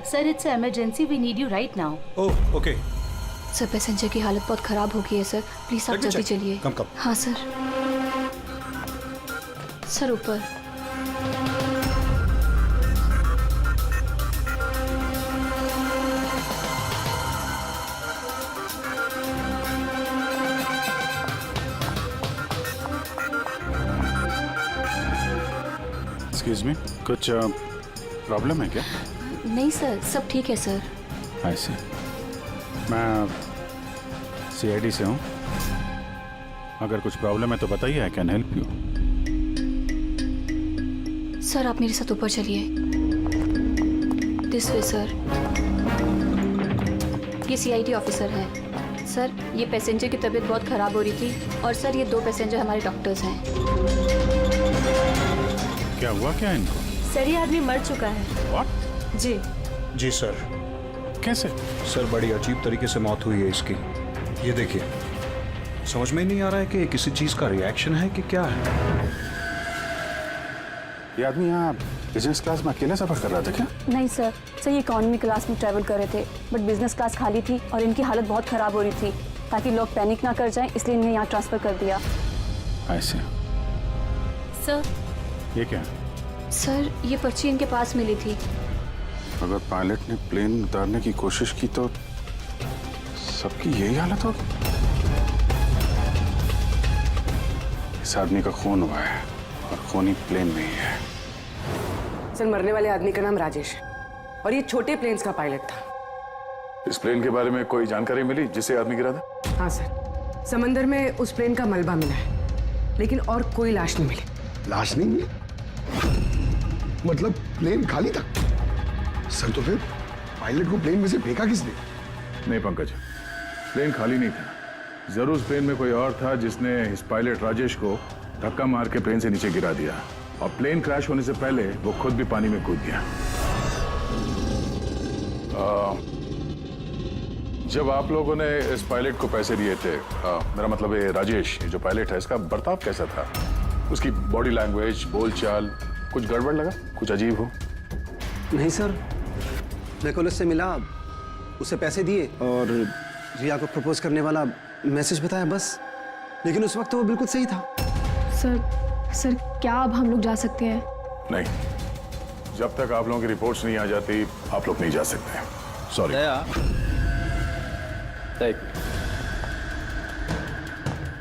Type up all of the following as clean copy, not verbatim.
Sir it's emergency, we need you right now. Oh okay. Sir passenger की हालत बहुत खराब हो गई है सर, प्लीज आप जल्दी चलिए। कम कम। हाँ सर। सर ऊपर। एक्सक्यूज मी, कुछ प्रॉब्लम है क्या? नहीं सर, सब ठीक है सर। ऐसे मैं सीआईडी से हूँ, अगर कुछ प्रॉब्लम है तो बताइए, I can help you. Sir आप मेरे साथ ऊपर चलिए। This way sir. ये सीआईडी ऑफिसर है। सर ये पैसेंजर की तबीयत बहुत ख़राब हो रही थी और सर ये 2 पैसेंजर हमारे डॉक्टर्स हैं। क्या हुआ क्या इनको? सर ये आदमी मर चुका है। व्हाट? जी सर। कैसे? सर बड़ी अजीब तरीके से मौत हुई है इसकी। ये देखिए, समझ में ही नहीं आ रहा है कि किसी चीज का रिएक्शन है कि क्या है। ये आदमी यहाँ बिजनेस क्लास में अकेले सफर कर रहा था क्या? नहीं सर, सर ये इकोनॉमी क्लास में ट्रैवल कर रहे थे, बट बिजनेस क्लास खाली थी और इनकी हालत बहुत ख़राब हो रही थी। ताकि लोग पैनिक ना कर जाएं, इसलिए इन्हें यहाँ ट्रांसफ़र कर दिया। ऐसे सर ये क्या? सर ये पर्ची इनके पास मिली थी। अगर पायलट ने प्लेन उतारने की कोशिश की तो सबकी यही हालत होगी। इस आदमी का खून हुआ है और खून ही प्लेन में ही है। सर मरने वाले आदमी का नाम राजेश है और ये छोटे प्लेन्स का पायलट था। इस प्लेन के बारे में कोई जानकारी मिली जिससे आदमी गिरा था? हाँ सर, समंदर में उस प्लेन का मलबा मिला है, लेकिन और कोई लाश नहीं मिली। लाश नहीं मिली? मतलब प्लेन खाली था? सर तो फिर पायलट को प्लेन में से फेंका किसने? नहीं पंकज, प्लेन खाली नहीं था। जरूर उस प्लेन में कोई और था जिसने इस पायलट राजेश को धक्का मार के प्लेन से नीचे गिरा दिया और प्लेन क्रैश होने से पहले वो खुद भी पानी में कूद गया। जब आप लोगों ने इस पायलट को पैसे दिए थे, मेरा मतलब है राजेश जो पायलट है, इसका बर्ताव कैसा था? उसकी बॉडी लैंग्वेज, बोलचाल, कुछ गड़बड़ लगा? कुछ अजीब हो? नहीं सर, मैं कॉलेज से मिला, उसे पैसे दिए और रिया को प्रपोज करने वाला मैसेज बताया बस। लेकिन उस वक्त तो वो बिल्कुल सही था। सर क्या अब हम लोग जा सकते हैं? नहीं, जब तक आप लोगों की रिपोर्ट्स नहीं आ जाती आप लोग नहीं जा सकते। सॉरी।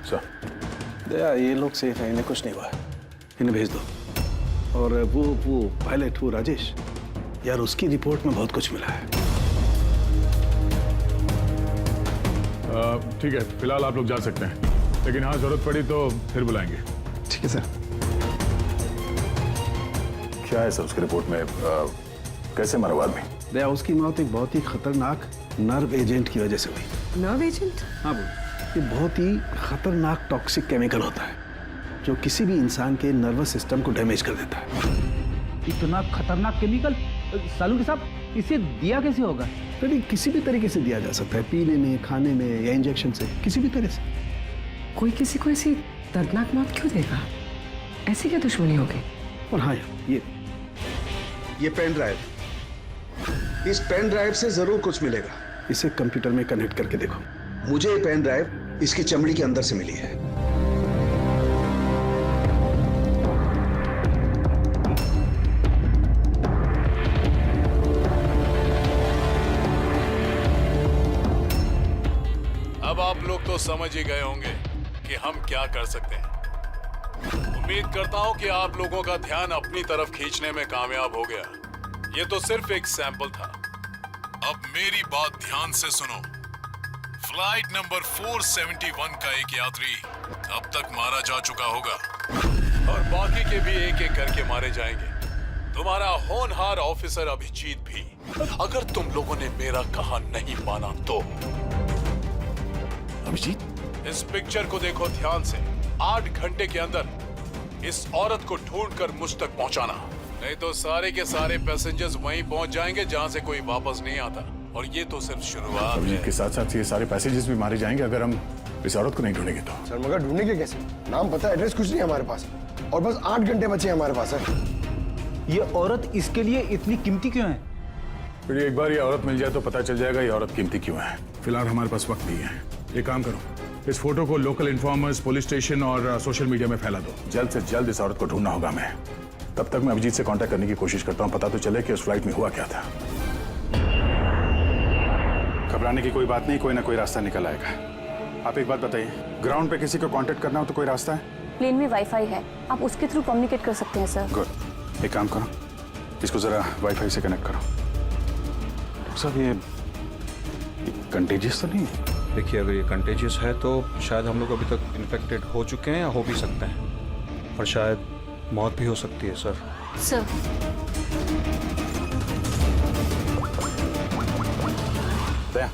सर दया, ये लोग सेफ हैं, इन्हें कुछ नहीं हुआ, इन्हें भेज दो। और वो पायलट, वो राजेश, यार उसकी रिपोर्ट में बहुत कुछ मिला है। ठीक है, फिलहाल आप लोग जा सकते हैं, लेकिन हाँ जरूरत पड़ी तो फिर बुलाएंगे। ठीक है सर। क्या है सर उसकी रिपोर्ट में? कैसे मरा वो आदमी? दया, उसकी मौत एक बहुत ही खतरनाक नर्व एजेंट की वजह से हुई। Nerve agent? हाँ बोल। ये बहुत ही खतरनाक टॉक्सिक केमिकल होता है जो किसी भी इंसान के नर्वस सिस्टम को डैमेज कर देता है। इतना खतरनाक केमिकल सालू साहब, इसे दिया कैसे होगा? तो किसी भी तरीके से दिया जा सकता है, पीने में, खाने में या इंजेक्शन से, किसी भी तरह से। कोई किसी को ऐसी दर्दनाक मौत क्यों देगा? ऐसी क्या दुश्मनी होगी? और हाँ यार, ये पेन ड्राइव, इस पेन ड्राइव से जरूर कुछ मिलेगा। इसे कंप्यूटर में कनेक्ट करके देखो। मुझे ये पेन ड्राइव इसकी चमड़ी के अंदर से मिली है। अब आप लोग तो समझ ही गए होंगे कि हम क्या कर सकते हैं। उम्मीद करता हूं कि आप लोगों का ध्यान अपनी तरफ खींचने में कामयाब हो गया। ये तो सिर्फ एक सैंपल था। अब मेरी बात ध्यान से सुनो। फ्लाइट नंबर 471 का एक यात्री अब तक मारा जा चुका होगा और बाकी के भी एक एक करके मारे जाएंगे। तुम्हारा होनहार ऑफिसर अभिजीत भी। अगर तुम लोगों ने मेरा कहा नहीं माना तो। अभिजीत, इस पिक्चर को देखो ध्यान से। 8 घंटे के अंदर इस औरत को ढूंढकर मुझ तक पहुंचाना, नहीं तो सारे के सारे पैसेंजर्स वहीं पहुंच जाएंगे जहां से कोई वापस नहीं आता। और ये तो सिर्फ शुरुआत है। के साथ साथ ये सारे पैसेंजर्स भी मारे जाएंगे अगर हम इस औरत को नहीं ढूंढेंगे तो। सर मगर ढूंढेंगे कैसे? नाम पता, एड्रेस कुछ नहीं है हमारे पास और बस 8 घंटे बचे हैं हमारे पास। सर ये औरत इसके लिए इतनी कीमती क्यों है? फिर एक बार ये औरत मिल जाए तो पता चल जाएगा ये औरत कीमती क्यों है। फिलहाल हमारे पास वक्त नहीं है। एक काम करो, इस फोटो को लोकल इन्फॉर्मर्स, पुलिस स्टेशन और सोशल मीडिया में फैला दो। जल्द से जल्द इस औरत को ढूंढना होगा हमें। तब तक मैं अभिजीत से कांटेक्ट करने की कोशिश करता हूँ, पता तो चले कि उस फ्लाइट में हुआ क्या था। घबराने की कोई बात नहीं, कोई ना कोई रास्ता निकल आएगा। आप एक बात बताइए, ग्राउंड पे किसी को कांटेक्ट करना हो तो कोई रास्ता है? प्लेन में वाईफाई है, आप उसके थ्रू कम्युनिकेट कर सकते हैं सर। गुड, एक काम करो, इसको जरा वाईफाई से कनेक्ट करो। सब ये कंटेजियस तो नहीं है? देखिए, अगर ये कंटेजियस है तो शायद हम लोग अभी तक इन्फेक्टेड हो चुके हैं या हो भी सकते हैं, और शायद मौत भी हो सकती है सर। सर दया,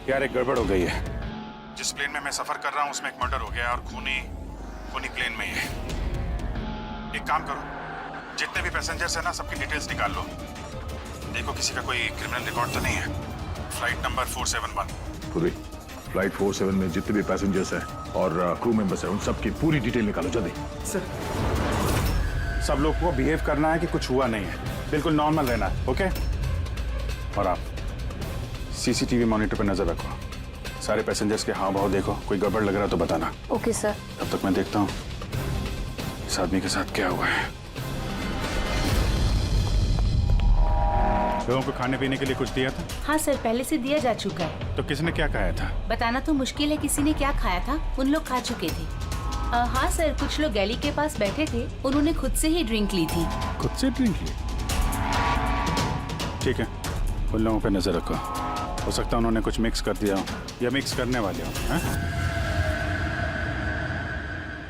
यार एक गड़बड़ हो गई है। जिस प्लेन में मैं सफर कर रहा हूँ उसमें एक मर्डर हो गया और खूनी प्लेन में ही है। एक काम करो, जितने भी पैसेंजर्स हैं ना, सबकी डिटेल्स निकाल लो। देखो किसी का कोई क्रिमिनल रिकॉर्ड तो नहीं है। Flight number 471। पूरी फ्लाइट 47 में जितने भी पैसेंजर्स हैं और क्रू मेंबर्स हैं, उन सब की पूरी डिटेल निकालो जल्दी। सर सब लोग को बिहेव करना है कि कुछ हुआ नहीं है, बिल्कुल नॉर्मल रहना है, ओके? और आप सीसीटीवी मॉनिटर पर नजर रखो, सारे पैसेंजर्स के हाव भाव देखो, कोई गड़बड़ लग रहा है तो बताना। Okay sir. तब तक मैं देखता हूँ इस आदमी के साथ क्या हुआ है। लोगों को खाने पीने के लिए कुछ दिया था? हाँ सर, पहले से दिया जा चुका है। तो किसने क्या खाया था? बताना तो मुश्किल है किसी ने क्या खाया था, उन लोग खा चुके थे। हाँ सर, कुछ लोग गैली के पास बैठे थे, उन्होंने खुद से ही ड्रिंक ली थी। खुद से ड्रिंक ली? ठीक है, उन लोगों पे नजर रखो, हो सकता है उन्होंने कुछ मिक्स कर दिया हो या मिक्स करने वाले हो।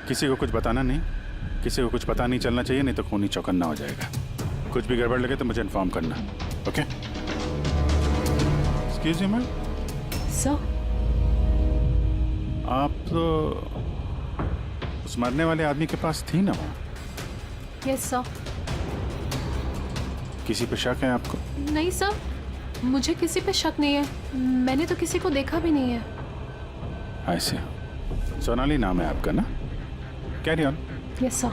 किसी को कुछ बताना नहीं, किसी को कुछ पता नहीं चलना चाहिए, नहीं तो खूनी चौकन्ना हो जाएगा। कुछ भी गड़बड़ लगे तो मुझे इन्फॉर्म करना, okay? Excuse me ma'am. Sir आप तो उस मरने वाले आदमी के पास थी ना? Yes sir. किसी पे शक है आपको? नहीं सर, मुझे किसी पे शक नहीं है, मैंने तो किसी को देखा भी नहीं है। ऐसे सोनाली नाम है आपका ना? Carry on. Yes sir.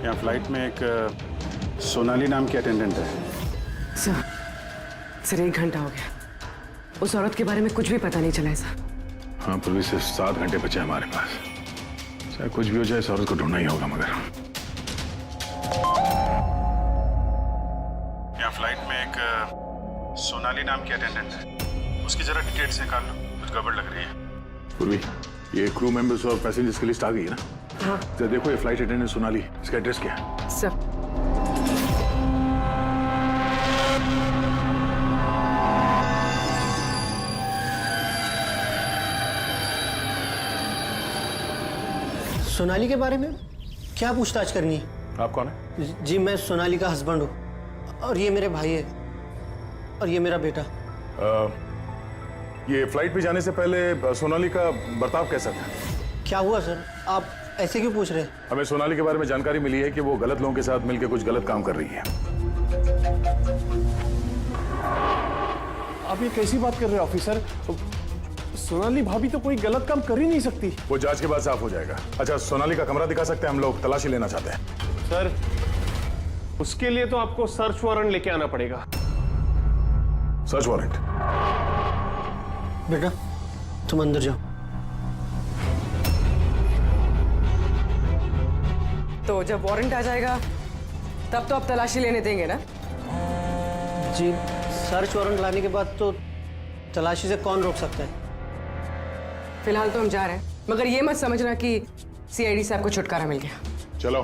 यहाँ फ्लाइट में एक सोनाली नाम की अटेंडेंट है। सर 1 घंटा हो गया, उस औरत के बारे में कुछ भी पता नहीं चला है सर। हाँ, पुलिस से 7 घंटे बचे हमारे पास। चाहे कुछ भी हो जाए, इस औरत को ढूंढना ही होगा। मगर यहाँ फ्लाइट में एक सोनाली नाम की अटेंडेंट है, उसकी जरा डिटेल्स निकाल लो, कुछ गड़बड़ लग रही है। पूर्वी, ये क्रू मेंबर्स और पैसेंजर्स की लिस्ट आ गई है ना? हाँ तो देखो, ये फ्लाइट अटेंडेंट सोनाली, इसका एड्रेस क्या है? सर। सोनाली के बारे में क्या पूछताछ करनी है? आप कौन है? जी, मैं सोनाली का हस्बैंड हूँ, और ये मेरे भाई है, और ये मेरा बेटा। ये फ्लाइट पे जाने से पहले सोनाली का बर्ताव कैसा था? क्या हुआ सर, आप ऐसे क्यों पूछ रहे हैं? हमें सोनाली के बारे में जानकारी मिली है कि वो गलत लोगों के साथ मिलकर कुछ गलत काम कर रही है। आप ये कैसी बात कर रहे हैं ऑफिसर? सोनाली भाभी तो कोई गलत काम कर ही नहीं सकती। वो जांच के बाद साफ हो जाएगा। अच्छा, सोनाली का कमरा दिखा सकते हैं? हम लोग तलाशी लेना चाहते हैं। सर, उसके लिए तो आपको सर्च वारंट लेके आना पड़ेगा। Search warrant? बेटा तुम अंदर जाओ। तो जब वारंट आ जाएगा तब तो आप तलाशी लेने देंगे ना? जी, सर्च वारंट लाने के बाद तो तलाशी से कौन रोक सकता है? फिलहाल तो हम जा रहे हैं, मगर ये मत समझना कि सीआईडी से आपको छुटकारा मिल गया। चलो।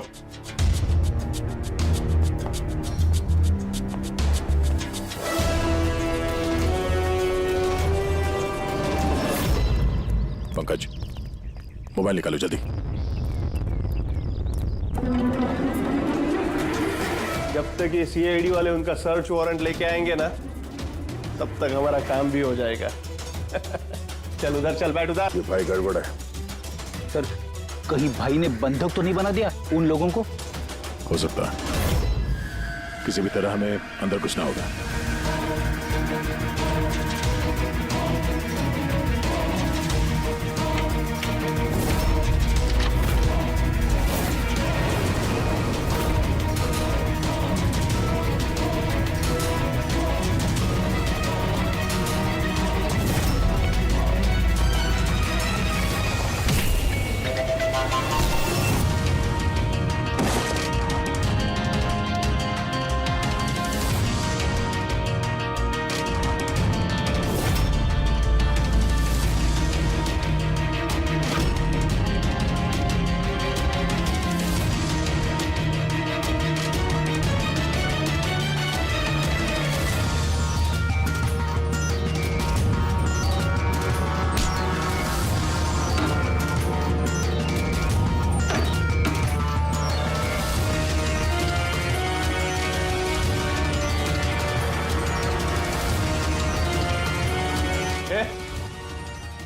पंकज, मोबाइल निकालो जल्दी। जब तक ये सीआईडी वाले उनका सर्च वारंट लेके आएंगे ना, तब तक हमारा काम भी हो जाएगा। चल उधर चल, बैठ उधर। ये भाई गड़बड़ है। सर, कहीं भाई ने बंधक तो नहीं बना दिया उन लोगों को? हो सकता है, किसी भी तरह हमें अंदर कुछ ना होगा।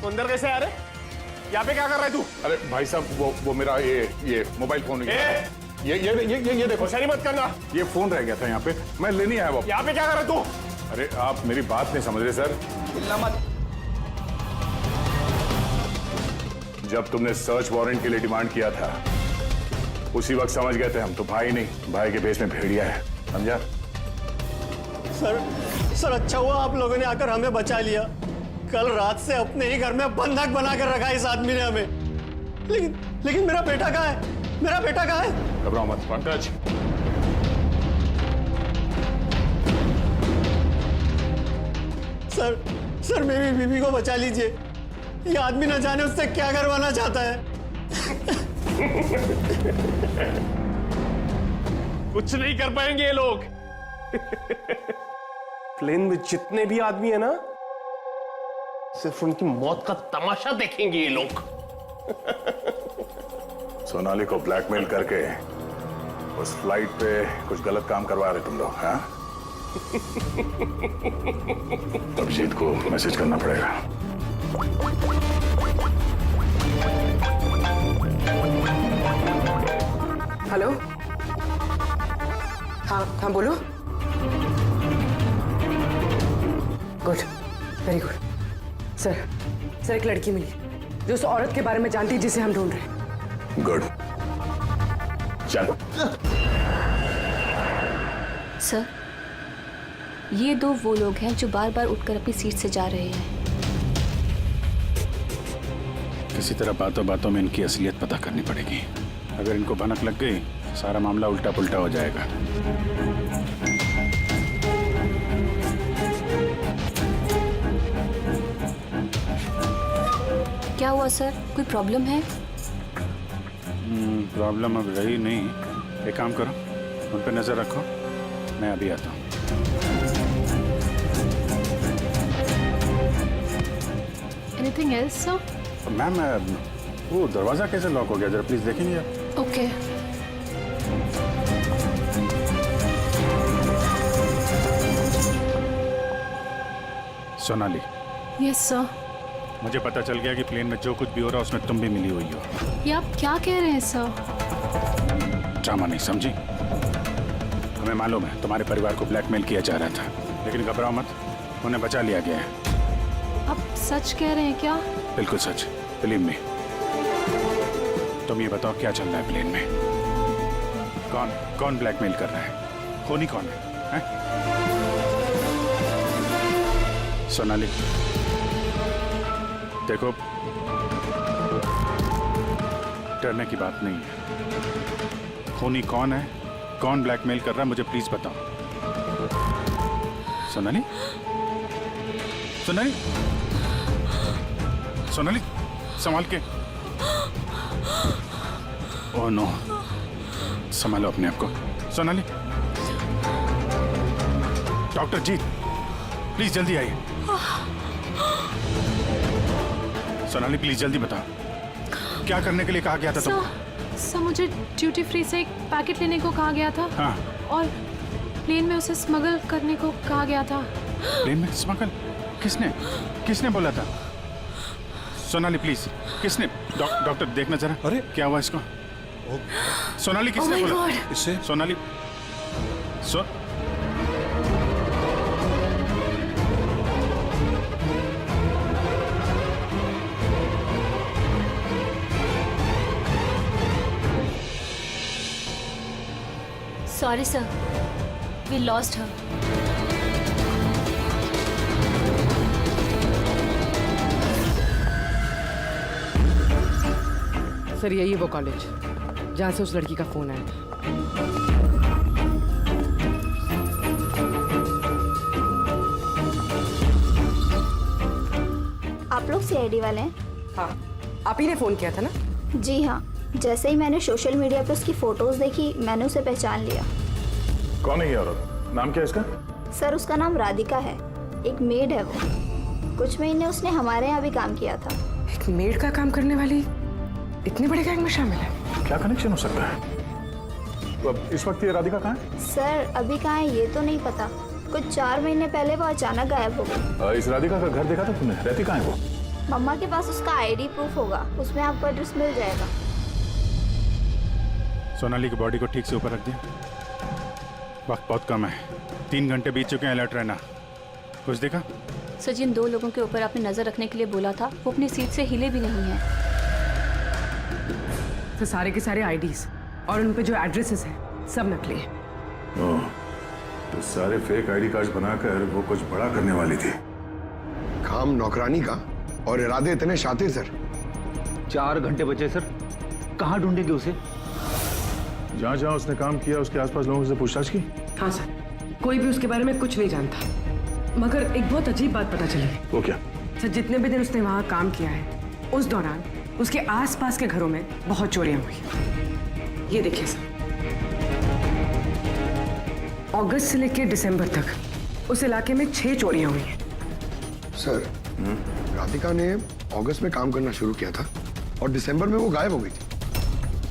तो अंदर कैसे आ रहे? यहाँ पे क्या कर रहा है तू? अरे भाई साहब वो मेरा ये मोबाइल फोन ये देखो। होशियारी मत करना। ये फोन रह गया था यहाँ पे, मैं लेने आया वापस। यहाँ पे क्या कर रहा है तू? अरे आप मेरी बात नहीं समझ रहे सर। जब तुमने सर्च वारंट के लिए डिमांड किया था उसी वक्त समझ गए थे हम तो भाई नहीं, भाई के भेष में भेड़िया है, समझा? सर अच्छा हुआ आप लोगों ने आकर हमें बचा लिया। कल रात से अपने ही घर में बंधक बना कर रखा इस आदमी ने हमें। लेकिन मेरा बेटा कहाँ है? मेरा बेटा कहाँ है? घबराओ मत पंकज। सर मेरी बीवी को बचा लीजिए। ये आदमी न जाने उससे क्या करवाना चाहता है। कुछ नहीं कर पाएंगे ये लोग। प्लेन में जितने भी आदमी है ना, सिर्फ उनकी मौत का तमाशा देखेंगे ये लोग। सोनाली को ब्लैकमेल करके उस फ्लाइट पे कुछ गलत काम करवा रहे तुम लोग, हाँ? अभिजीत को मैसेज करना पड़ेगा। हेलो। हाँ बोलो। Good, very good. सर एक लड़की मिली जो उस औरत के बारे में जानती है जिसे हम ढूंढ रहे हैं। गुड, चलो। सर, ये दो वो लोग हैं जो बार बार उठकर अपनी सीट से जा रहे हैं। किसी तरह बातों बातों में इनकी असलियत पता करनी पड़ेगी। अगर इनको भनक लग गई सारा मामला उल्टा पुल्टा हो जाएगा। क्या हुआ सर, कोई प्रॉब्लम है? प्रॉब्लम अब रही नहीं। एक काम करो, उन पर नजर रखो, मैं अभी आता हूँ। Anything else sir? मैम वो दरवाजा कैसे लॉक हो गया, जरा प्लीज देखेंगे आप? ओके। सोनाली। Yes sir. मुझे पता चल गया कि प्लेन में जो कुछ भी हो रहा है उसमें तुम भी मिली हुई हो। ये आप क्या कह रहे हैं सर? ड्रामा नहीं समझी? हमें मालूम है तुम्हारे परिवार को ब्लैकमेल किया जा रहा था, लेकिन घबराओ मत, उन्हें बचा लिया गया है। आप सच कह रहे हैं क्या? बिल्कुल सच, बिलीव मी। तुम ये बताओ क्या चल रहा है प्लेन में? कौन ब्लैकमेल कर रहा है? खूनी कौन है? सोनाली देखो, डरने की बात नहीं है। खूनी कौन है, कौन ब्लैकमेल कर रहा है, मुझे प्लीज बताओ। सोनाली, सोनाली, सोनाली, संभाल के। ओह नो, संभालो अपने आप को। सोनाली, डॉक्टर जीत, प्लीज जल्दी आइए। सोनाली प्लीज जल्दी बताओ, क्या करने के लिए कहा गया था तुमको? सर मुझे ड्यूटी फ्री से एक पैकेट लेने को कहा गया था। हाँ। और प्लेन में उसे स्मगल करने को कहा गया था। प्लेन में स्मगल? किसने बोला था? सोनाली प्लीज, किसने? डॉक्टर देखना जरा। अरे क्या हुआ इसको? सोनाली किसने बोला? इससे Sonali sorry sir, we lost her. Sir यही है वो कॉलेज जहाँ से उस लड़की का फोन आया। आप लोग सीआईडी वाले हैं? हाँ, आप ही ने फोन किया था ना? जी हाँ, जैसे ही मैंने सोशल मीडिया पर उसकी फोटोज देखी मैंने उसे पहचान लिया। कौन है ये औरत? नाम क्या है इसका? सर उसका नाम राधिका है, एक मेड है वो। कुछ महीने उसने हमारे यहाँ भी काम किया था। एक मेड का काम करने वाली इतने बड़े गैंग में शामिल है? क्या कनेक्शन हो सकता है? तो अब इस वक्त ये राधिका कहाँ है? सर अभी कहाँ है ये तो नहीं पता, कुछ 4 महीने पहले वो अचानक गायब हो गई। इस राधिका का घर देखा था तुमने? रहती कहाँ है वो? मम्मा के पास उसका आईडी प्रूफ होगा, उसमें आपको एड्रेस मिल जाएगा। सोनाली की बॉडी को ठीक से ऊपर रख दिया। वक्त बहुत कम है, 3 घंटे बीत चुके हैं, अलर्ट रहना। कुछ देखा? सर जिन 2 लोगों के ऊपर आपने नजर रखने के लिए बोला था वो अपनी सीट से हिले भी नहीं है। तो सारे के सारे आईडीज और उन पे जो एड्रेसेस हैं सब नकली हैं। ओह, तो सारे फेक आईडी कार्ड बनाकर वो कुछ बड़ा करने वाली थी। काम नौकरानी का और इरादे इतने शातिर सर। 4 घंटे बचे सर, कहाँ ढूंढेंगे उसे? जहाँ जहाँ उसने काम किया उसके आसपास लोगों से पूछताछ की। हाँ सर, कोई भी उसके बारे में कुछ नहीं जानता, मगर एक बहुत अजीब बात पता चली। वो क्या? सर जितने भी दिन उसने वहाँ काम किया है उस दौरान उसके आसपास के घरों में बहुत चोरियां हुई। ये देखिए सर, अगस्त से लेकर दिसंबर तक उस इलाके में 6 चोरियां हुई हैं। सर राधिका ने अगस्त में काम करना शुरू किया था और दिसंबर में वो गायब हो गई थी।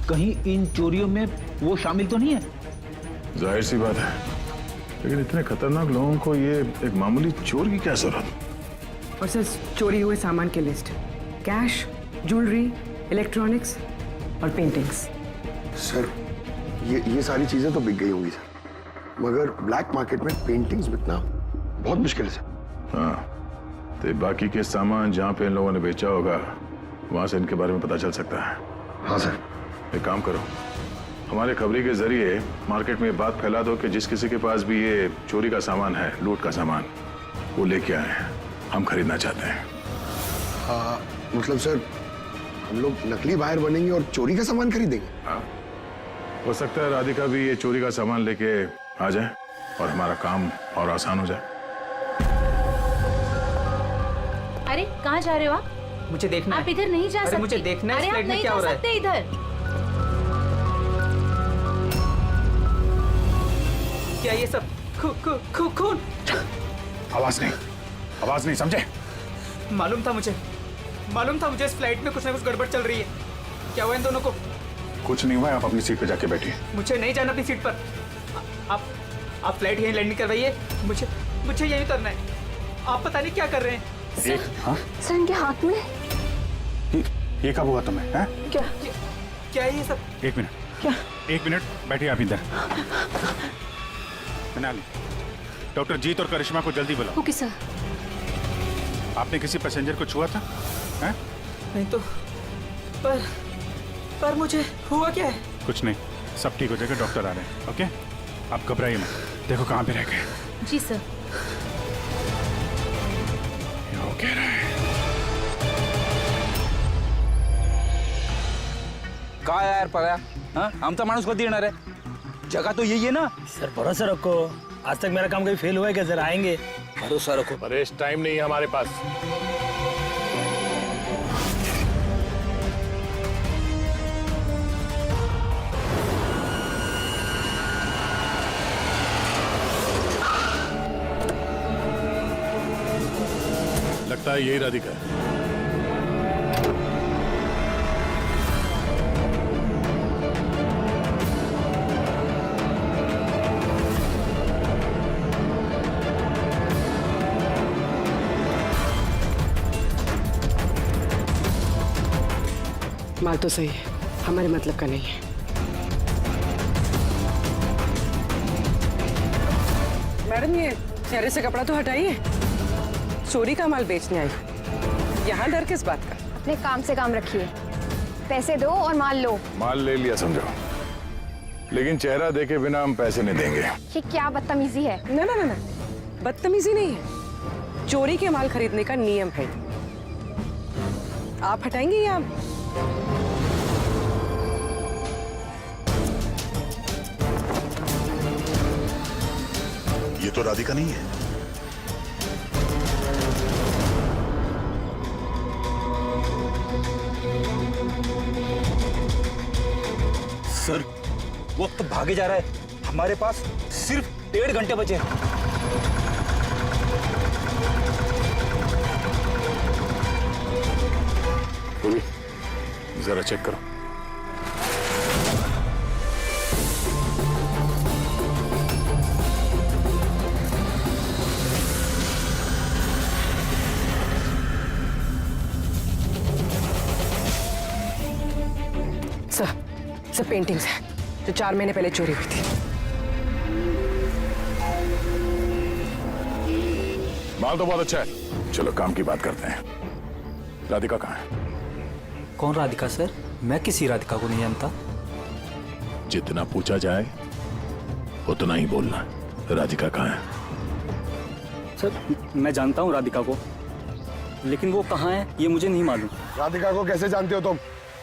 कहीं इन चोरियों में वो शामिल तो नहीं है? जाहिर सी बात है, लेकिन इतने खतरनाक लोगों को ये एक मामूली चोर की क्या जरूरत? और सर चोरी हुए सामान की लिस्ट, कैश, ज्वेलरी, इलेक्ट्रॉनिक्स और पेंटिंग्स। सर ये सारी चीजें तो बिक गई होंगी सर, मगर ब्लैक मार्केट में पेंटिंग्स बिकना बहुत मुश्किल है सर। हाँ, तो बाकी के सामान जहाँ पे इन लोगों ने बेचा होगा वहां से इनके बारे में पता चल सकता है। हाँ सर। एक काम करो, हमारे खबरी के जरिए मार्केट में बात फैला दो कि जिस किसी के पास भी ये चोरी का सामान है, लूट का सामान, वो लेके आए हैं, हम खरीदना चाहते हैं। हाँ मतलब सर हम लोग नकली बाहर बनेंगे और चोरी का सामान खरीदेंगे? हाँ, हो सकता है राधिका भी ये चोरी का सामान लेके आ जाए और हमारा काम और आसान हो जाए। अरे कहाँ जा रहे हो आप? मुझे देखना आप इधर नहीं जा सकते। मुझे देखना है अरे इस आप फ्लैट में नहीं क्या हो जा रहा है। सकते इधर। क्या ये सब खून? आवाज नहीं, समझे? मालूम था मुझे इस फ्लाइट में कुछ ना कुछ गड़बड़ चल रही है। क्या हुआ इन दोनों को? कुछ नहीं हुआ, आप अपनी सीट पे जाके बैठिए। मुझे नहीं जाना अपनी सीट पर। आप फ्लाइट यहीं लैंडिंग करवाइए, मुझे यहीं उतरना है। आप पता नहीं क्या कर रहे हैं। हाँ? सर इनके हाथ में ये कब हुआ तुम्हें? हैं? क्या है ये सब? एक मिनट बैठिए आप इधर। मनाली, डॉक्टर जीत और करिश्मा को जल्दी बुलाओ। Okay sir. आपने किसी पैसेंजर को छुआ था? हैं? नहीं तो पर मुझे हुआ क्या है? कुछ नहीं, सब ठीक हो जाएगा, डॉक्टर आ रहे हैं। ओके, आप घबराइए मत। देखो कहाँ पे रह गए। जी सर। ये हो कह रहा है। काय यार पळ्या, हाँ? आमचा माणूस कधी येणार आहे? जगह तो यही है ना। सर भरोसा रखो, आज तक मेरा काम कभी फेल हुआ है क्या? जरा आएंगे, भरोसा रखो। परेश, टाइम नहीं है हमारे पास। लगता है यही राधिका है। माल तो सही है, हमारे मतलब का नहीं है। मैडम ये चेहरे से कपड़ा तो हटाइए, चोरी का माल बेचने आई, यहाँ डर किस बात का? अपने काम से काम रखिए, पैसे दो और माल लो। माल ले लिया समझो, लेकिन चेहरा देखे बिना हम पैसे नहीं देंगे। ये क्या बदतमीजी है? ना ना ना ना, बदतमीजी नहीं है, चोरी के माल खरीदने का नियम है। आप हटाएंगे या? ये तो राधिका नहीं है। सर वक्त भागे जा रहा है, हमारे पास सिर्फ 1.5 घंटे बचे हैं। जरा चेक करो। सब पेंटिंग्स हैं जो 4 महीने पहले चोरी हुई थी। माल तो बहुत अच्छा है, चलो काम की बात करते हैं। राधिका कहाँ है? कौन राधिका सर? मैं किसी राधिका को नहीं जानता। जितना पूछा जाए उतना ही बोलना। राधिका कहाँ है? सर मैं जानता हूँ राधिका को, लेकिन वो कहाँ है ये मुझे नहीं मालूम। राधिका को कैसे जानते हो तुम?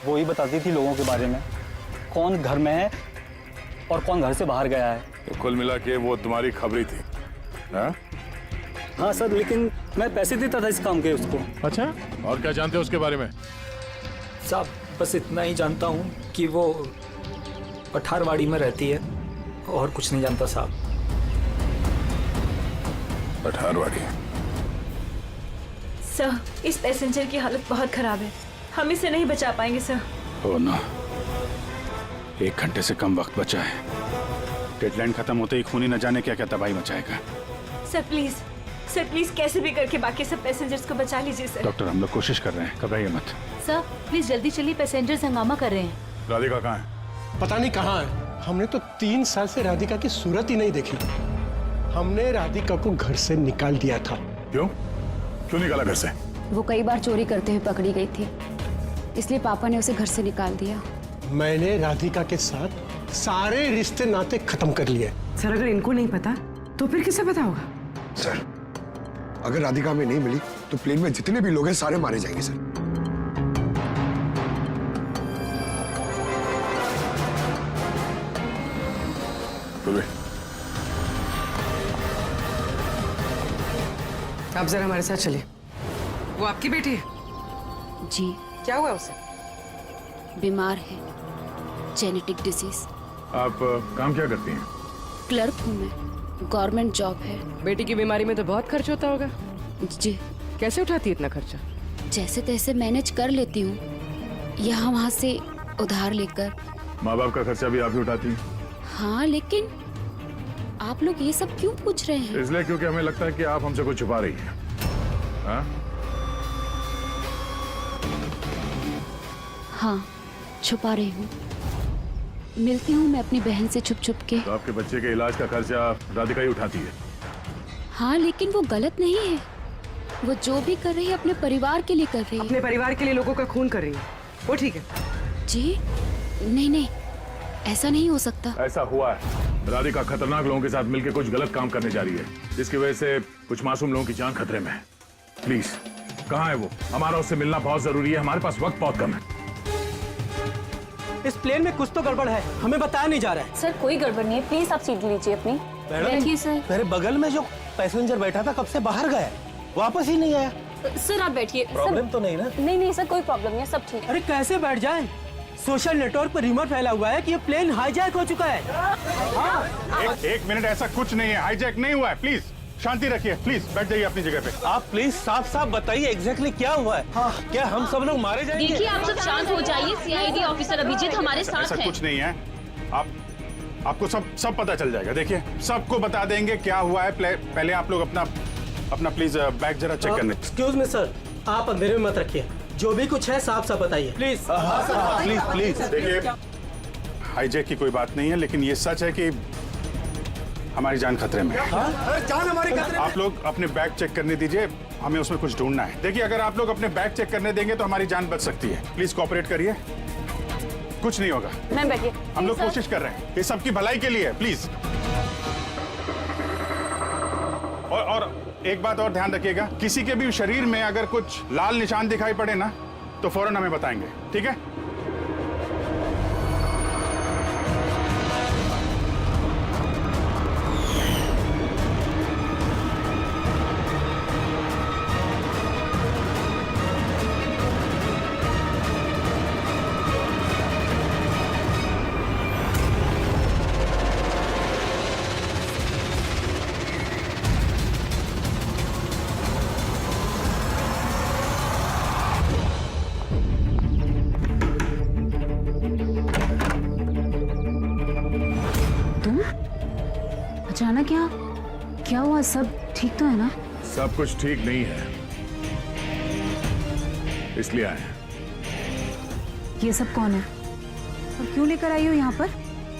वो ही बताती थी लोगों के बारे में, कौन घर में है और कौन घर से बाहर गया है। तो कुल मिला के वो तुम्हारी खबरी थी, हाँ? हाँ सर, लेकिन मैं पैसे देता था इस काम के उसको। अच्छा, और क्या जानते हो उसके बारे में? साहब बस इतना ही जानता हूँ कि वो पठारवाड़ी में रहती है, और कुछ नहीं जानता साहब। पठारवाड़ी? सर इस पैसेंजर की हालत बहुत खराब है, हम इसे नहीं बचा पाएंगे सर। ओ ना, 1 घंटे से कम वक्त बचा है। डेडलाइन खत्म होते ही खूनी न जाने क्या क्या तबाही मचाएगा। सर प्लीज कैसे भी करके बाकी सब पैसेंजर्स को बचा लीजिए सर। डॉक्टर हम लोग कोशिश कर रहे हैं, घबराइए मत। सर प्लीज जल्दी चलिए, पैसेंजर्स हंगामा कर रहे हैं। राधिका कहाँ है? पता नहीं कहाँ है। हमने तो 3 साल से राधिका की सूरत ही नहीं देखी। हमने राधिका को घर से निकाल दिया था। क्यों निकाला घर से? वो कई बार चोरी करते हुए पकड़ी गई थी, इसलिए पापा ने उसे घर से निकाल दिया। मैंने राधिका के साथ सारे रिश्ते नाते खत्म कर लिए। सर अगर इनको नहीं पता तो फिर किसे पता होगा? सर अगर राधिका हमें नहीं मिली तो प्लेन में जितने भी लोग हैं सारे मारे जाएंगे सर। आप जरा हमारे साथ चलिए। वो आपकी बेटी है? जी। क्या हुआ उसे? बीमार है, जेनेटिक डिजीज। आप काम क्या करती हैं? क्लर्क हूँ मैं, गवर्नमेंट जॉब है। बेटी की बीमारी में तो बहुत खर्च होता होगा। जी। कैसे उठाती है इतना खर्चा? जैसे तैसे मैनेज कर लेती हूँ, यहाँ वहाँ से उधार लेकर। माँ बाप का खर्चा भी आप ही उठाती हैं? हाँ, लेकिन आप लोग ये सब क्यों पूछ रहे हैं? इसलिए क्योंकि हमें लगता है कि आप हमसे कुछ छुपा रही हैं। हाँ? हाँ, छुपा रही हूँ। मिलती हूँ मैं अपनी बहन से छुप छुप के। तो आपके बच्चे के इलाज का खर्चा राधिका ही उठाती है? हाँ, लेकिन वो गलत नहीं है। वो जो भी कर रही है अपने परिवार के लिए कर रही है। अपने परिवार के लिए लोगों का खून कर रही है, वो ठीक है? जी नहीं, ऐसा नहीं हो सकता। ऐसा हुआ है। राधिका खतरनाक लोगों के साथ मिलकर कुछ गलत काम करने जा रही है, जिसकी वजह से कुछ मासूम लोगों की जान खतरे में है। प्लीज, कहाँ है वो? हमारा उससे मिलना बहुत जरूरी है, हमारे पास वक्त बहुत कम है। इस प्लेन में कुछ तो गड़बड़ है, हमें बताया नहीं जा रहा है। सर कोई गड़बड़ नहीं है, प्लीज आप सीट लीजिए अपनी। बैठिए सर। मेरे बगल में जो पैसेंजर बैठा था कब से बाहर गया, वापस ही नहीं आया। सर आप बैठिए। प्रॉब्लम तो नहीं ना? नहीं सर, कोई प्रॉब्लम नहीं है, सब ठीक है। अरे कैसे बैठ जाए? सोशल नेटवर्क पर रिमोट फैला हुआ है कि ये प्लेन हाईजैक हो चुका है। एक मिनट, ऐसा कुछ नहीं है, हाईजैक नहीं हुआ है। प्लीज शांति रखिए, प्लीज बैठ जाइए अपनी जगह पे। आप प्लीज साफ बताइए एग्जैक्टली क्या हुआ है। हाँ, क्या हम सब लोग मारे जाएंगे? देखिए आप सब शांत हो जाइए, सीआईडी ऑफिसर अभिजीत हमारे साथ ऐसा है। कुछ नहीं है, आपको सब पता चल जाएगा। देखिए सबको बता देंगे क्या हुआ है। पहले आप लोग अपना प्लीज बैग जरा चेक करने। एक्सक्यूज मी सर, आप अंधेरे में मत रखिए, जो भी कुछ है साफ बताइए प्लीज। प्लीज देखिए, हाईजैक की कोई बात नहीं है, लेकिन ये सच है कि हमारी जान खतरे में है। जान हमारी खतरे में। आप लोग अपने बैग चेक करने दीजिए, हमें उसमें कुछ ढूंढना है। देखिए अगर आप लोग अपने बैग चेक करने देंगे तो हमारी जान बच सकती है। प्लीज कोऑपरेट करिए, कुछ नहीं होगा। मैम बैठिए। हम लोग कोशिश कर रहे हैं, ये सबकी भलाई के लिए है। प्लीज। और एक बात और ध्यान रखिएगा, किसी के भी शरीर में अगर कुछ लाल निशान दिखाई पड़े ना तो फौरन हमें बताएंगे, ठीक है? अचानक क्या हुआ? सब ठीक तो है ना? सब कुछ ठीक नहीं है, इसलिए आए हैं। ये सब कौन है? और क्यों लेकर आई हो यहाँ पर?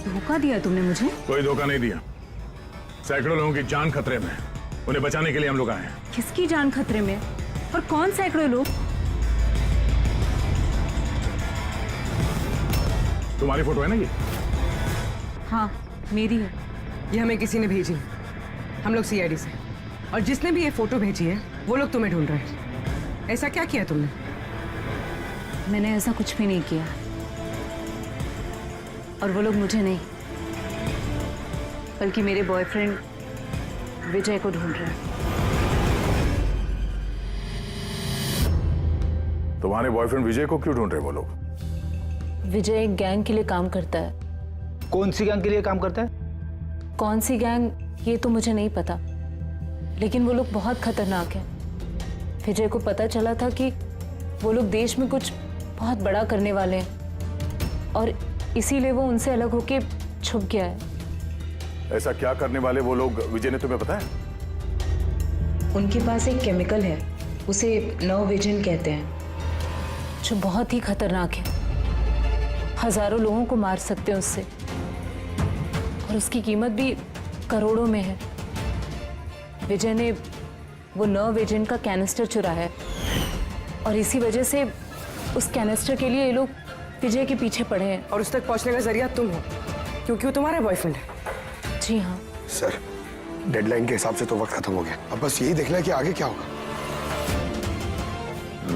धोखा दिया तुमने मुझे। कोई धोखा नहीं दिया। सैकड़ों लोगों की जान खतरे में, उन्हें बचाने के लिए हम लोग आए हैं। किसकी जान खतरे में? और कौन सैकड़ों लोग? तुम्हारी फोटो है ना ये? हाँ, मेरी है। ये हमें किसी ने भेजी, हम लोग सीआईडी से, और जिसने भी ये फोटो भेजी है वो लोग तुम्हें ढूंढ रहे हैं। ऐसा क्या किया तुमने? मैंने ऐसा कुछ भी नहीं किया, और वो लोग मुझे नहीं बल्कि मेरे बॉयफ्रेंड विजय को ढूंढ रहे हैं। तुम्हारे बॉयफ्रेंड विजय को क्यों ढूंढ रहे वो लोग? विजय एक गैंग के लिए काम करता है। कौन सी गैंग के लिए काम करता है? कौन सी गैंग ये तो मुझे नहीं पता, लेकिन वो लोग बहुत खतरनाक हैं। विजय को पता चला था कि वो लोग देश में कुछ बहुत बड़ा करने वाले हैं, और इसीलिए वो उनसे अलग होके छुप गया है। ऐसा क्या करने वाले वो लोग विजय ने तुम्हें बताया? उनके पास एक केमिकल है, उसे नव विजन कहते हैं, जो बहुत ही खतरनाक है। हजारों लोगों को मार सकते हैं उससे, और उसकी कीमत भी करोड़ों में है। विजय ने वो नव विजन का कैनिस्टर चुराया है, और इसी वजह से उस कैनिस्टर के लिए ये लोग विजय के पीछे पड़े हैं। और उस तक पहुंचने का जरिया तुम हो, क्योंकि वो तुम्हारा बॉयफ्रेंड है। जी हाँ सर, डेडलाइन के हिसाब से तो वक्त खत्म हो गया, अब बस यही देखना है कि आगे क्या होगा।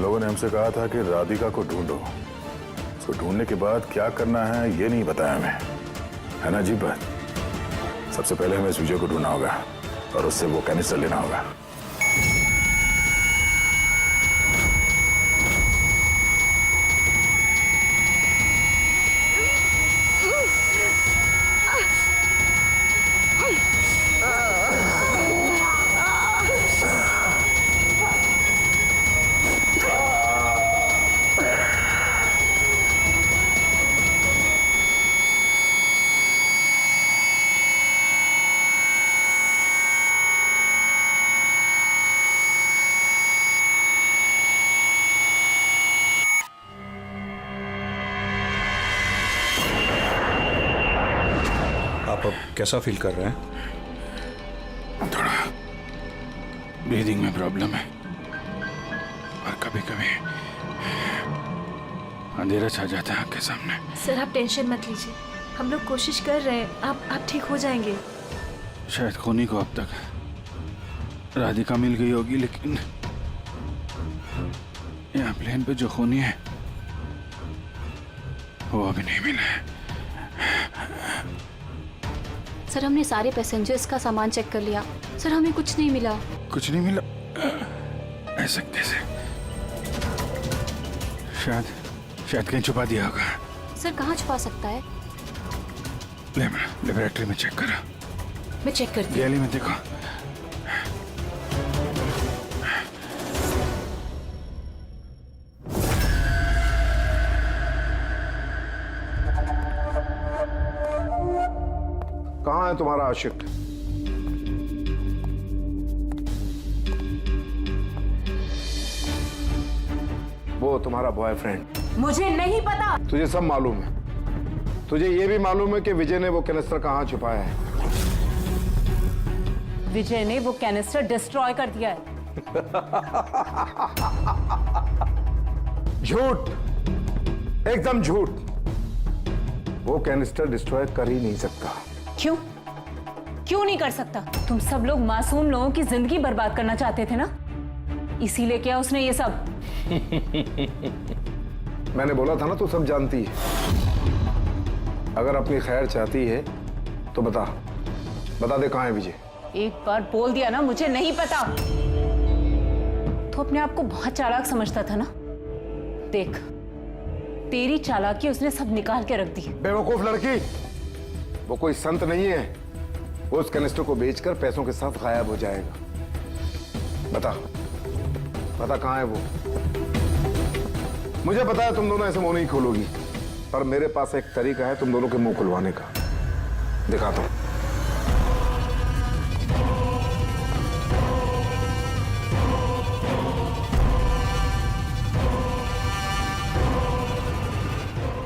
लोगों ने हमसे कहा था कि राधिका को ढूंढो। उसको ढूंढने के बाद क्या करना है ये नहीं बताया हमें, है ना? अजीब बात। सबसे पहले हमें इस विजय को ढूंढना होगा और उससे वो कैनिस्टर लेना होगा। आप अब कैसा फील कर रहे हैं? थोड़ा ब्रीदिंग में प्रॉब्लम है, और कभी कभी अंधेरा छा जाता है आंखें सामने। सर आप टेंशन मत लीजिए, हम लोग कोशिश कर रहे हैं, आप ठीक हो जाएंगे। शायद खूनी को अब तक राधिका मिल गई होगी, लेकिन यहाँ प्लेन पे जो खूनी है वो अभी नहीं मिला है। सर हमने सारे पैसेंजर्स का सामान चेक कर लिया, सर हमें कुछ नहीं मिला। कुछ नहीं मिला? ऐसा कैसे? शायद कहीं छुपा दिया होगा। सर कहाँ छुपा सकता है? लेबोरेटरी में चेक करो। मैं चेक करती हूँ। गैली में देखो। कहाँ है तुम्हारा आशिक? वो तुम्हारा बॉयफ्रेंड। मुझे नहीं पता। तुझे सब मालूम है। तुझे ये भी मालूम है कि विजय ने वो कैनिस्टर कहाँ छुपाया है। विजय ने वो कैनिस्टर डिस्ट्रॉय कर दिया है। झूठ, एकदम झूठ। वो कैनिस्टर डिस्ट्रॉय कर ही नहीं सकता। क्यों? क्यों नहीं कर सकता? तुम सब लोग मासूम लोगों की जिंदगी बर्बाद करना चाहते थे ना, इसीलिए किया उसने ये सब। मैंने बोला था ना, तू सब जानती है। अगर अपनी खैर चाहती है तो बता दे कहाँ है विजय। एक बार बोल दिया ना मुझे नहीं पता, तो अपने आप को बहुत चालाक समझता था ना। देख, तेरी चालाकी उसने सब निकाल के रख दी। बेवकूफ लड़की, वो कोई संत नहीं है। वो उस कैनिस्टर को बेचकर पैसों के साथ गायब हो जाएगा। बता कहाँ है वो। मुझे पता है तुम दोनों ऐसे मुंह नहीं खोलोगी, पर मेरे पास एक तरीका है तुम दोनों के मुंह खुलवाने का। दिखाता हूं।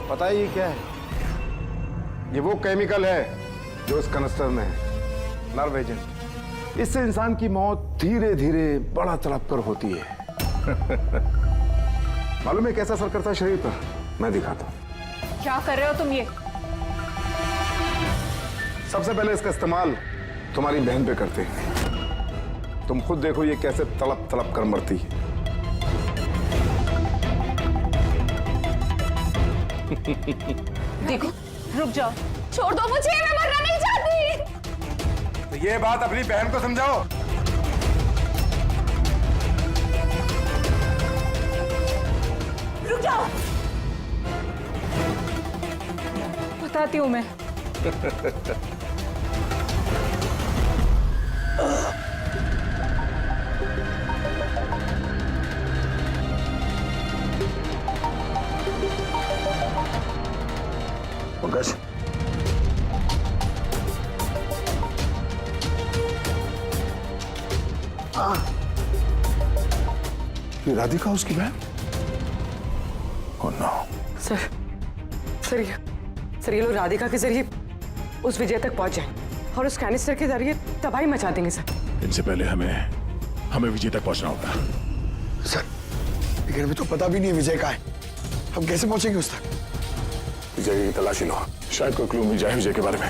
पता है ये क्या है? ये वो केमिकल है जो इस कनस्टर में है, नर्व एजेंट। इससे इंसान की मौत धीरे धीरे बड़ा तड़प कर होती है। मालूम है कैसा असर करता है शरीर पर? मैं दिखाता हूं। क्या कर रहे हो तुम ये? सबसे पहले इसका इस्तेमाल तुम्हारी बहन पे करते हैं। तुम खुद देखो ये कैसे तड़प तड़प कर मरती है। देखो, रुक जाओ, छोड़ दो मुझे, मैं मरना नहीं चाहती। तो ये बात अपनी बहन को समझाओ। रुक जाओ, बताती हूँ मैं। पंकज, ये राधिका उसकी बहन? Oh no. सर ये लोग राधिका के जरिए उस विजय तक पहुंच जाए और उस कैनिस्टर के जरिए तबाही मचा देंगे सर। इनसे पहले हमें विजय तक पहुंचना होगा। सर, लेकिन अभी तो पता भी नहीं है विजय का है। हम कैसे पहुंचेंगे उस तक? विजय की तलाशी लो, शायद कोई क्लू मिल जाए विजय के बारे में।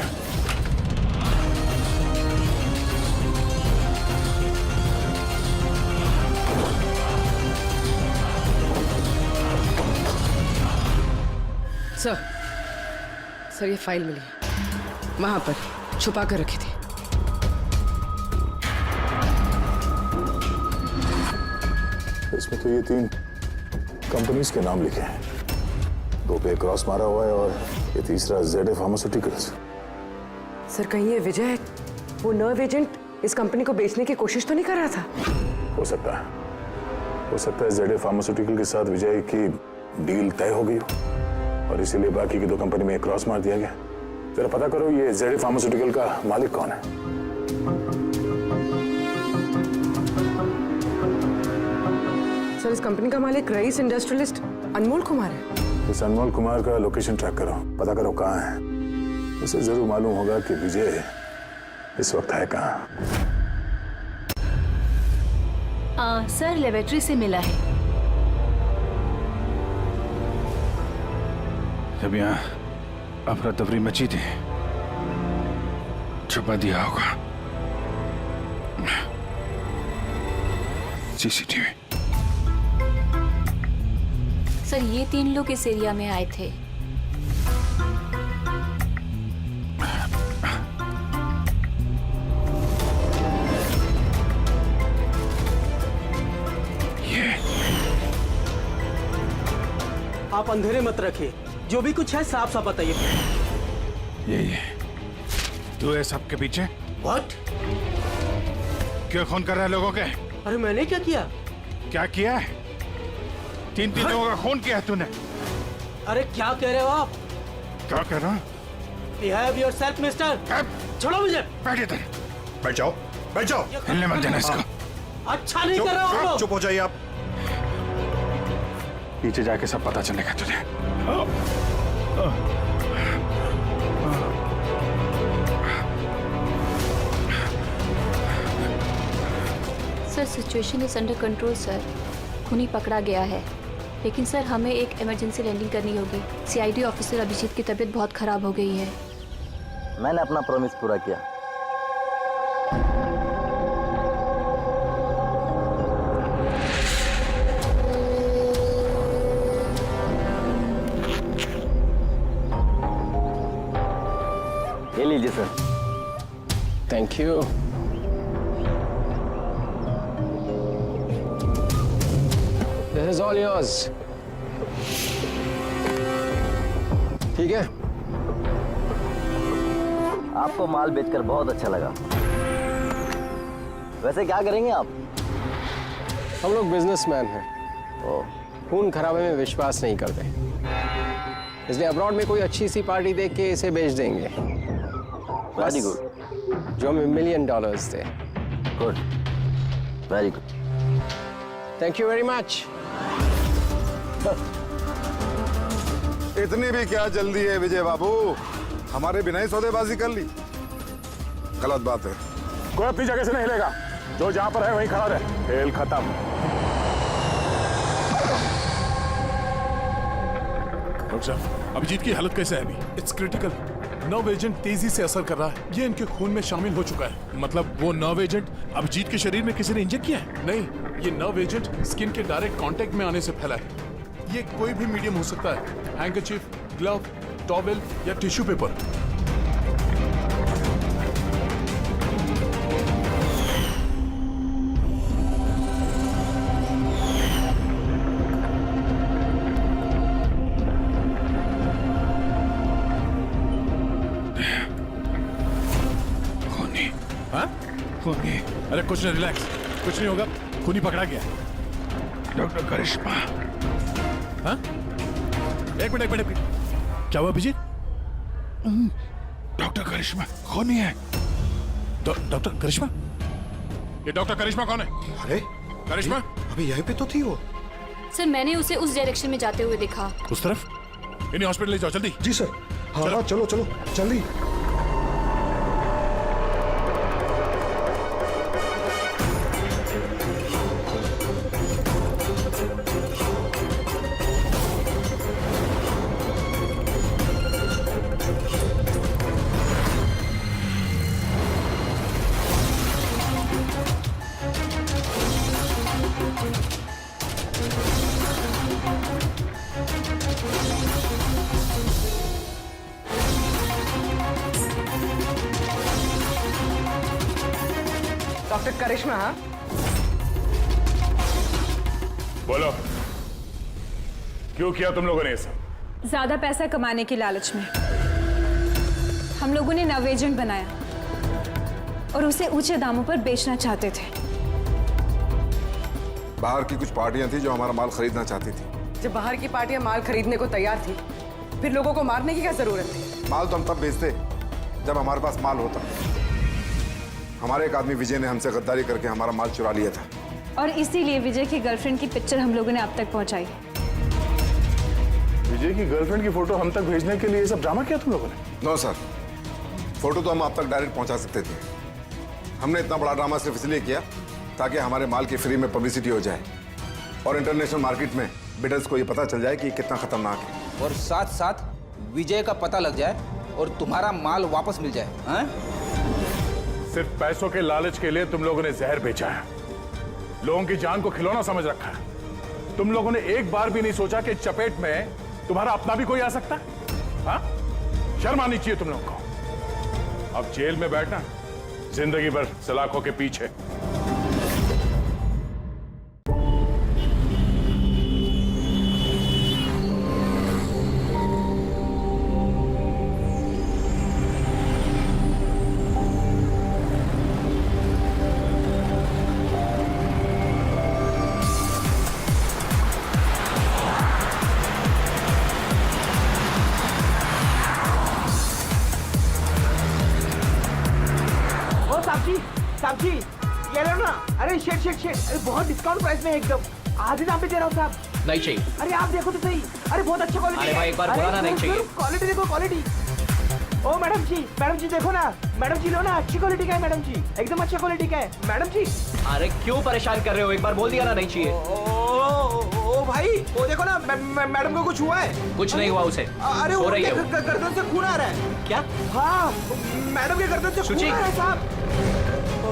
सर ये फाइल मिली है, वहां पर छुपा कर रखी थी। इसमें तो ये 3 कंपनीज के नाम लिखे हैं। 2 पे क्रॉस मारा हुआ है और ये तीसरा ZA फार्मास्यूटिकल्स। सर कहीं ये विजय वो नर्व एजेंट इस कंपनी को बेचने की कोशिश तो नहीं कर रहा था? हो सकता है ZA फार्मास्यूटिकल के साथ विजय की डील तय हो गई हो और इसीलिए बाकी की 2 कंपनी में क्रॉस मार दिया गया। जरा पता करो ये ZA फार्मास्यूटिकल का मालिक कौन है। सर इस कंपनी का मालिक रईस इंडस्ट्रियलिस्ट अनमोल कुमार है। इस अनमोल कुमार का लोकेशन ट्रैक करो, पता करो कहाँ है। उसे जरूर मालूम होगा कि विजय इस वक्त है कहाँ। सर लेबोरेटरी से मिला है। जब यहाँ अफरा तफरी मची थी, छुपा दिया होगा CCTV। सर ये 3 लोग इस एरिया में आए थे। आप अंधेरे मत रखिए, जो भी कुछ है साफ साफ बताइए। ये तू है सबके पीछे? व्हाट? क्यों खून कर रहा है लोगों के? अरे मैंने क्या किया? क्या किया है? 3 लोगों का खून किया है तूने। अरे क्या कह रहे हो आप? क्या कह रहा हूँ? Behave yourself, mister. छोड़ो मुझे। बैठ इधर। बैठ जाओ, बैठ जाओ। हिलने मत देना इसको। अच्छा नहीं कर रहे हो। चुप हो जाइए आप। पीछे जाके सब पता चलेगा तुझे। Sir situation is under control sir. खूनी पकड़ा गया है, लेकिन सर हमें एक इमरजेंसी लैंडिंग करनी होगी। CID ऑफिसर अभिजीत की तबीयत बहुत खराब हो गई है। मैंने अपना प्रॉमिस पूरा किया। ये लीजिए sir. Thank you. This is all yours. ठीक है? आपको माल बेचकर बहुत अच्छा लगा। वैसे क्या करेंगे आप? हम लोग बिजनेसमैन हैं। खून खराबे में विश्वास नहीं करते, इसलिए अब्रॉड में कोई अच्छी सी पार्टी देख के इसे बेच देंगे। Very good. जो हमें $1 million they. Good, very good. Thank you very much. इतनी भी क्या जल्दी है विजय बाबू? हमारे बिना ही सौदेबाजी कर ली। गलत बात है। कोई अपनी जगह से नहीं हिलेगा, जो जहां पर है वहीं खड़ा रहे। खेल खत्म। डॉक्टर साहब, अभिजीत की हालत कैसे है अभी? It's critical. नर्व एजेंट तेजी से असर कर रहा है। ये इनके खून में शामिल हो चुका है। मतलब वो नर्व एजेंट अभिजीत के शरीर में किसी ने इंजेक्ट किया है? नहीं, ये नर्व एजेंट स्किन के डायरेक्ट कांटेक्ट में आने से फैला है। ये कोई भी मीडियम हो सकता है, हैंकरचीफ, ग्लव, टॉवेल या टिश्यू पेपर। अरे कुछ नहीं, रिलैक्स, कुछ नहीं होगा। खूनी पकड़ा गया। डॉक्टर करिश्मा। हाँ? एक मिनट। क्या हुआ अभिजीत? डॉक्टर करिश्मा खूनी है। डॉक्टर करिश्मा? ये डॉक्टर करिश्मा कौन है? अरे करिश्मा अभी यहीं पे तो थी वो। सर मैंने उसे उस डायरेक्शन में जाते हुए देखा। उस तरफ? इन्हें हॉस्पिटल ले जाओ जल्दी। जी सर। हाँ चलो जल्दी। डॉक्टर करिश्मा। हाँ, बोलो, क्यों किया तुम लोगों ने ये सब? ज्यादा पैसा कमाने की लालच में हम लोगों ने नव एजेंट बनाया और उसे ऊंचे दामों पर बेचना चाहते थे। बाहर की कुछ पार्टियां थी जो हमारा माल खरीदना चाहती थी। जब बाहर की पार्टियां माल खरीदने को तैयार थी, फिर लोगों को मारने की क्या जरूरत थी? माल तो हम तब बेचते जब हमारे पास माल होता। हमारे एक आदमी विजय ने हमसे गद्दारी करके हमारा माल चुरा लिया था। और इसीलिए विजय की गर्लफ्रेंड की पिक्चर हम लोगों ने अब तक पहुंचाई। विजय की गर्लफ्रेंड की फोटो हम तक भेजने के लिए ये सब ड्रामा किया तुम लोगों ने? नो सर, फोटो तो हम आप तक डायरेक्ट पहुंचा सकते थे। हमने इतना बड़ा ड्रामा सिर्फ इसलिए किया ताकि हमारे माल की फ्री में पब्लिसिटी हो जाए और इंटरनेशनल मार्केट में बिडर्स को ये पता चल जाए कि कितना खतरनाक है, और साथ साथ विजय का पता लग जाए और तुम्हारा माल वापस मिल जाए। हाँ? सिर्फ पैसों के लालच के लिए तुम लोगों ने जहर बेचा है। लोगों की जान को खिलौना समझ रखा है। तुम लोगों ने एक बार भी नहीं सोचा कि चपेट में तुम्हारा अपना भी कोई आ सकता है। हाँ? शर्म आनी चाहिए तुम लोगों को। अब जेल में बैठना, जिंदगी भर सलाखों के पीछे। साहब जी ये लो ना। अरे शेट अरे बहुत डिस्काउंट प्राइस में एकदम आधे दाम पे दे रहा हूँ साहब। नहीं चाहिए। अरे आप देखो तो सही। अरे बहुत अच्छा क्वालिटी। अरे भाई एक बार बुलाना नहीं चाहिए। क्वालिटी देखो क्वालिटी। ओ मैडम जी देखो ना। मैडम जी लो ना, अच्छी क्वालिटी का है मैडम जी, एकदम अच्छा क्वालिटी का है मैडम जी। अरे क्यों परेशान कर रहे हो? एक बार बोल दिया ना नहीं चाहिए। ओ भाई वो देखो ना, मैडम को कुछ हुआ है? कुछ नहीं हुआ उसे। अरे सो रही है वो। गर्दन से खून आ रहा है। क्या? हाँ मैडम के गर्दन से खून आ रहा है साहब।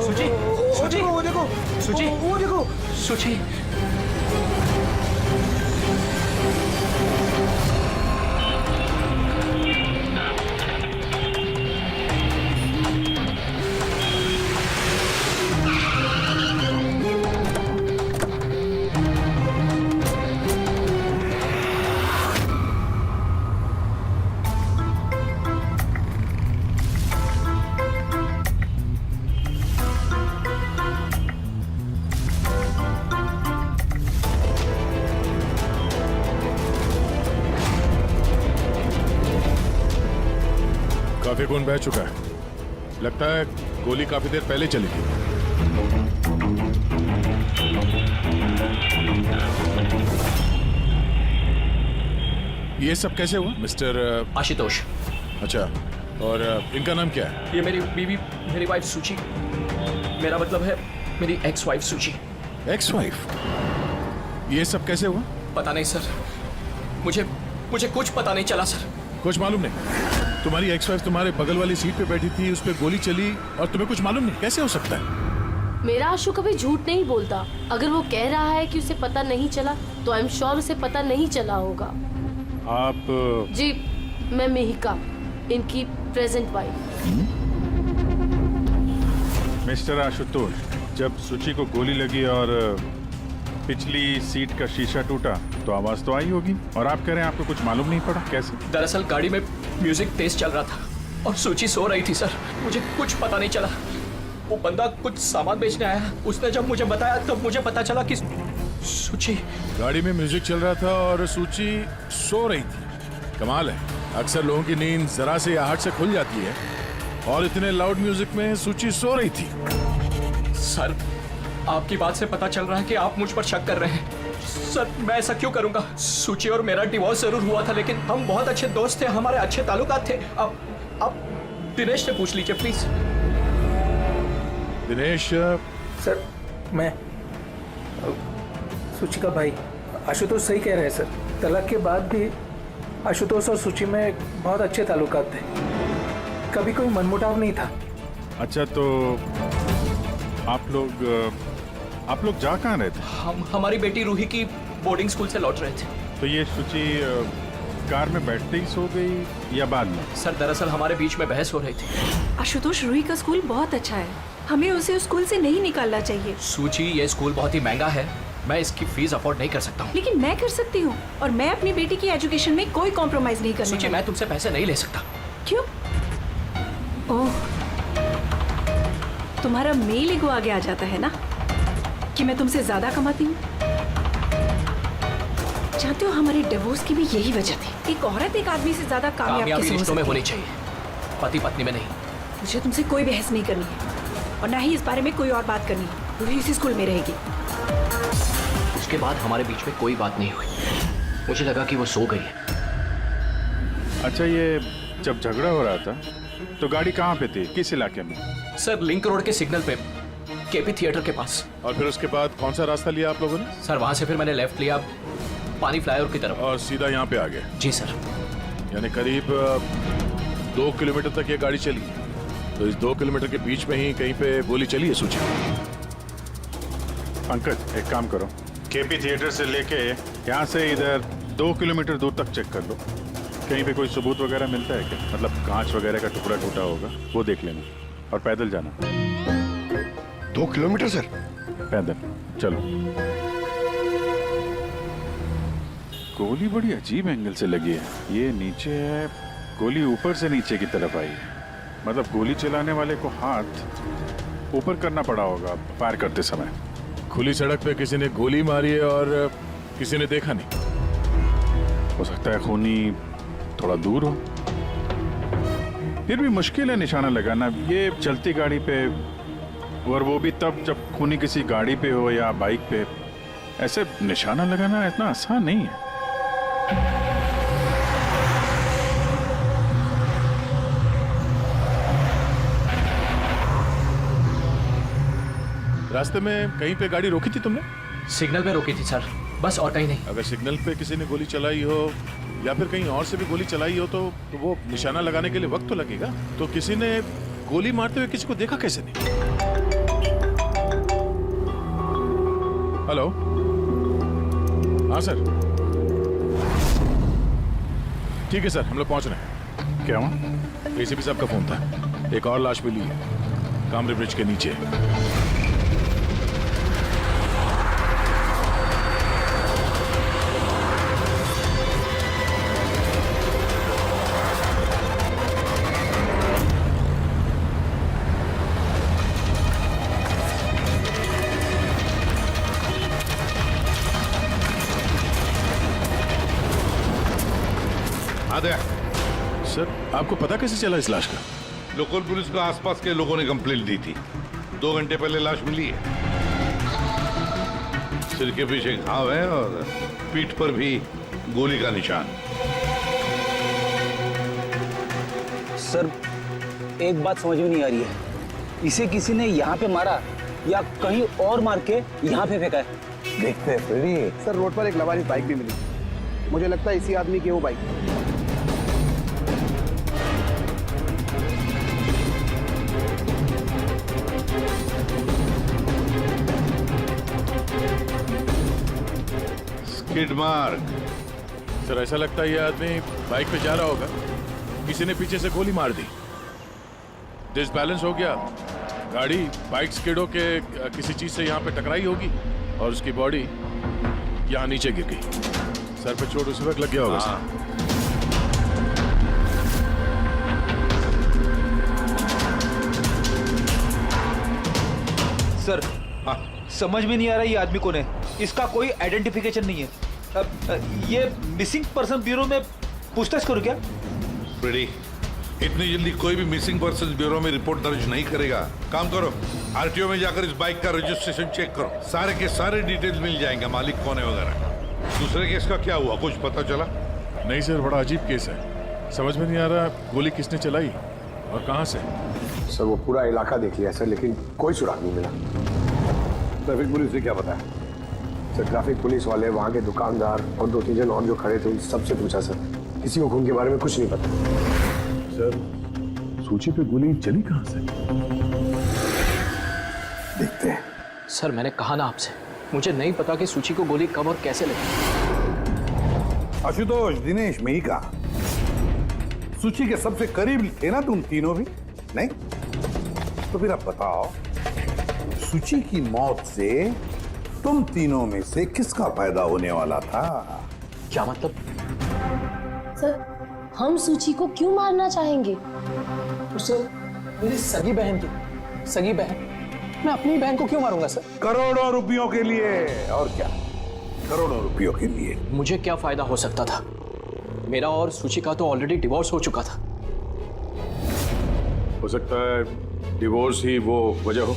सुची, वो देखो सुची, वो देखो सुची। काफी खून बह चुका है। लगता है गोली काफी देर पहले चली थी। ये सब कैसे हुआ मिस्टर आशुतोष? अच्छा, और इनका नाम क्या है? ये मेरी बीवी, मेरी वाइफ सूची, मेरा मतलब है मेरी एक्स वाइफ सूची। Ex wife? ये सब कैसे हुआ? पता नहीं सर, मुझे कुछ पता नहीं चला सर। कुछ मालूम नहीं? तुम्हारी एक्स वाइफ तुम्हारे बगल वाली सीट पे बैठी थी, उस पर गोली चली और तुम्हें कुछ मालूम नहीं? कैसे हो सकता है? मेरा आशु कभी झूठ नहीं बोलता। अगर वो कह रहा है कि उसे पता नहीं चला तो आई एम श्योर उसे पता नहीं चला होगा। आप जी, मैं मिहिका, इनकी प्रेजेंट वाइफ। मिस्टर आशुतोष, जब सूची को गोली लगी और पिछली सीट का शीशा टूटा तो आवाज तो आई होगी, और आप कह रहे हैं आपको कुछ मालूम नहीं पड़ा? कैसे? दरअसल गाड़ी में म्यूजिक तेज चल रहा था और सूची सो रही थी सर। मुझे कुछ पता नहीं चला। वो बंदा कुछ सामान बेचने आया, उसने जब मुझे बताया तब मुझे पता चला कि सूची। गाड़ी में म्यूजिक चल रहा था और सूची सो रही थी। कमाल है, अक्सर लोगों की नींद जरा से आहट से खुल जाती है और इतने लाउड म्यूजिक में सूची सो रही थी। सर, आपकी बात से पता चल रहा है कि आप मुझ पर शक कर रहे हैं। सर, मैं ऐसा क्यों करूंगा? सूची और मेरा डिवोर्स जरूर हुआ था, लेकिन हम बहुत अच्छे दोस्त थे, हमारे अच्छे ताल्लुकात थे। आप दिनेश से पूछ लीजिए प्लीज। दिनेश? सर, मैं सूची का भाई। आशुतोष सही कह रहे हैं सर, तलाक के बाद भी आशुतोष और सूची में बहुत अच्छे ताल्लुकात थे, कभी कोई मनमुटाव नहीं था। अच्छा, तो आप लोग जा कहाँ रहे थे? हमारी बेटी रूही की बोर्डिंग स्कूल से लौट रहे थे। तो ये सूची कार में बैठते ही सो गई या बाद में? सर, दरअसल हमारे बीच में बहस हो रही थी। आशुतोष, रूही का स्कूल बहुत अच्छा है, हमें उसे उस स्कूल से नहीं निकालना चाहिए। सूची, ये स्कूल बहुत ही महंगा है, मैं इसकी फीस अफोर्ड नहीं कर सकता हूँ। लेकिन मैं कर सकती हूँ, और मैं अपनी बेटी की एजुकेशन में कोई कॉम्प्रोमाइज नहीं करने सूची, वाली। मैं तुमसे पैसे नहीं ले सकता। क्यों? ओह, तुम्हारा मेल ईगो आगे आ जाता है ना कि मैं तुमसे ज्यादा कमाती हूँ। जानते हो, हमारे डिवोर्स की भी यही वजह थी। एक औरत एक आदमी से ज्यादा कामयाब कैसे हो रिश्तों में सकती होनी है? चाहिए, पति पत्नी में नहीं। मुझे तुमसे कोई बहस नहीं करनी है और ना ही इस बारे में कोई और बात करनी है। रूही इसी स्कूल में रहेगी। उसके बाद हमारे बीच में कोई बात नहीं हुई, मुझे लगा कि वो सो गई है। अच्छा, ये जब झगड़ा हो रहा था तो गाड़ी कहाँ पे थी, किस इलाके में? सर, लिंक रोड के सिग्नल पे, केपी थिएटर के पास। और फिर उसके बाद कौन सा रास्ता लिया आप लोगों ने? सर, वहां से फिर मैंने लेफ्ट लिया पानी फ्लाईओवर की तरफ और सीधा यहाँ पे आ गए? जी सर। यानी करीब 2 किलोमीटर तक ये गाड़ी चली, तो इस 2 किलोमीटर के बीच में ही कहीं पे गोली चली है सूची? पंकज, एक काम करो, केपी थिएटर से लेके यहाँ से इधर 2 किलोमीटर दूर तक चेक कर लो, कहीं पे कोई सबूत वगैरह मिलता है क्या? मतलब कांच वगैरह का टुकड़ा टूटा होगा, वो देख लेना, और पैदल जाना। 2 किलोमीटर सर? पैदल चलो। गोली बड़ी अजीब एंगल से लगी है, ये नीचे है, गोली ऊपर से नीचे की तरफ आई है। मतलब गोली चलाने वाले को हाथ ऊपर करना पड़ा होगा फायर करते समय। खुली सड़क पे किसी ने गोली मारी है और किसी ने देखा नहीं। हो सकता है खूनी थोड़ा दूर हो, फिर भी मुश्किल है निशाना लगाना ये चलती गाड़ी पे, और वो भी तब जब खूनी किसी गाड़ी पे हो या बाइक पे। ऐसे निशाना लगाना इतना आसान नहीं है। रास्ते में कहीं पे गाड़ी रोकी थी तुमने? सिग्नल पे रोकी थी सर, बस, और कहीं नहीं। अगर सिग्नल पे किसी ने गोली चलाई हो या फिर कहीं और से भी गोली चलाई हो तो वो निशाना लगाने के लिए वक्त तो लगेगा। तो किसी ने गोली मारते हुए किसी को देखा कैसे नहीं? हेलो, हाँ सर, ठीक है सर, हम लोग पहुंच रहे हैं। क्या हुआ? एसीपी साहब का फोन था, एक और लाश मिली है कामरे ब्रिज के नीचे। सर, आपको पता कैसे चला इस लाश का? लोकल पुलिस को आसपास के लोगों ने कंप्लेंट दी थी, 2 घंटे पहले लाश मिली है। सिर के पीछे घाव है और पीठ पर भी गोली का निशान। सर, एक बात समझ में नहीं आ रही है, इसे किसी ने यहाँ पे मारा या कहीं और मार के यहाँ पे फेंका है? देखते हैं फ्रेडी। सर रोड पर एक लवारिस बाइक भी मिली, मुझे लगता है इसी आदमी की वो बाइक। Skid mark. सर ऐसा लगता है ये आदमी बाइक पे जा रहा होगा, किसी ने पीछे से गोली मार दी, डिसबैलेंस हो गया, गाड़ी बाइक स्किड होके किसी चीज से यहाँ पे टकराई होगी और उसकी बॉडी यहाँ नीचे गिर गई। सर पे चोट उसी वक्त लग गया होगा। सर समझ में नहीं आ रहा ये आदमी कौन है, इसका कोई आइडेंटिफिकेशन नहीं है। अब ये मिसिंग पर्सन ब्यूरो में पूछताछ करूं क्या? फ्रेडी, इतनी जल्दी कोई भी मिसिंग पर्सन ब्यूरो में रिपोर्ट दर्ज नहीं करेगा। काम करो, आरटीओ में जाकर इस बाइक का रजिस्ट्रेशन चेक करो, सारे के सारे डिटेल्स मिल जाएंगे, मालिक कौन है वगैरह। दूसरे केस का क्या हुआ, कुछ पता चला? नहीं सर, बड़ा अजीब केस है, समझ में नहीं आ रहा गोली किसने चलाई और कहां से। सर वो पूरा इलाका देख लिया सर, लेकिन कोई सुराग नहीं मिला। ट्रैफिक पुलिस से क्या पता है? सर ट्रैफिक पुलिस वाले, वहाँ के दुकानदार और 2-3 जन और जो खड़े थे उन सबसे पूछा सर, किसी को खून के बारे में कुछ नहीं पता। सर सूची पे गोली चली कहां से? देखते हैं। सर मैंने कहा ना आपसे, मुझे नहीं पता कि सूची को गोली कब और कैसे लगी। आशुतोष, दिनेश, मेहिका, सूची के सबसे करीब थे ना तुम तीनों भी? नहीं? तो फिर अब बताओ, सूची की मौत से तुम तीनों में से किसका फायदा होने वाला था? क्या मतलब? सर हम सूची को क्यों मारना चाहेंगे? सर मेरी सगी बहन थी, सगी बहन, मैं अपनी बहन को क्यों मारूंगा सर? करोड़ों रुपयों के लिए। और क्या? करोड़ों रुपयों के लिए। मुझे क्या फायदा हो सकता था? मेरा और सूची का तो ऑलरेडी डिवोर्स हो चुका था। हो सकता है डिवोर्स ही वो वजह हो।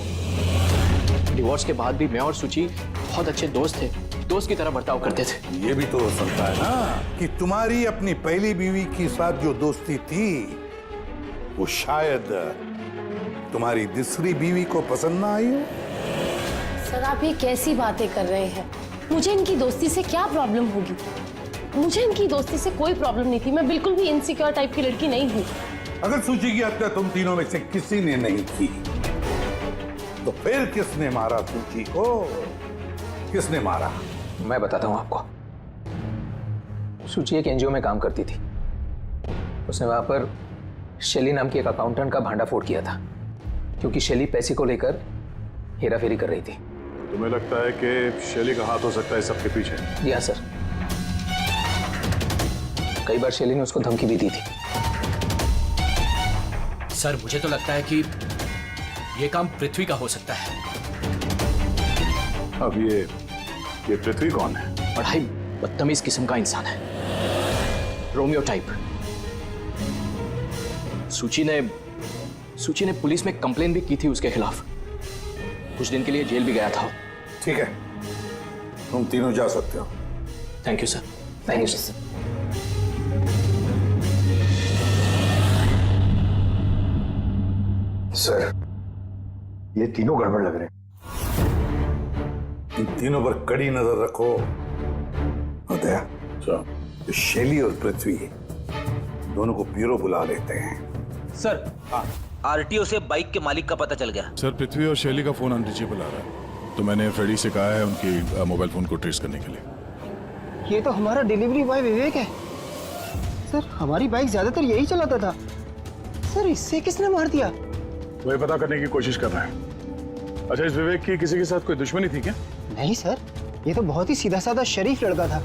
डिवोर्स के बाद भी मैं और सूची बहुत अच्छे दोस्त थे, दोस्त की तरह बर्ताव करते थे। ये भी तो हो सकता है ना कि तुम्हारी अपनी पहली बीवी के साथ जो दोस्ती थी वो शायद तुम्हारी दूसरी बीवी को पसंद ना आई हो। सर आप ये कैसी बातें कर रहे हैं? मुझे इनकी दोस्ती से क्या प्रॉब्लम होगी? मुझे इनकी दोस्ती से कोई प्रॉब्लम नहीं थी, मैं बिल्कुल भी इनसिक्योर टाइप की लड़की नहीं हूँ। अगर सूची की हत्या तुम तीनों में से किसी ने नहीं की तो फिर किसने मारा सूची को? किसने मारा? मैं बताता हूँ आपको। सूची एक एनजीओ में काम करती थी, उसने वहां पर शैली नाम की एक अकाउंटेंट का भांडाफोड़ किया था, क्योंकि शैली पैसे को लेकर हेराफेरी कर रही थी। तुम्हें लगता है कि शैली का हाथ हो सकता है सबके पीछे? जी हाँ सर, कई बार शैली ने उसको धमकी भी दी थी। सर मुझे तो लगता है कि ये काम पृथ्वी का हो सकता है। अब ये पृथ्वी कौन है? बड़ा ही बदतमीज किस्म का इंसान है, रोमियो टाइप। सूची ने पुलिस में कंप्लेन भी की थी उसके खिलाफ, कुछ दिन के लिए जेल भी गया था। ठीक है, तुम तीनों जा सकते हो। Thank you sir. Thank you sir. Sir ये तीनों गड़बड़ लग रहे हैं। इन तीनों पर कड़ी नजर रखो। दया, तो शैली और पृथ्वी दोनों को ब्यूरो बुला लेते हैं। सर आरटीओ से बाइक के मालिक का पता चल गया। सर पृथ्वी और शैली का फोन अनरीचेबल आ रहा है, तो मैंने फ्रेडी से कहा है उनकी मोबाइल फोन को ट्रेस करने के लिए। ये तो हमारा डिलीवरी बॉय विवेक है सर, हमारी बाइक ज्यादातर यही चलाता था सर, इससे किसने मार दिया? वही पता करने की कोशिश कर रहा है। अच्छा, इस विवेक की किसी के साथ कोई दुश्मनी थी क्या? नहीं सर, ये तो बहुत ही सीधा साधा शरीफ लड़का था।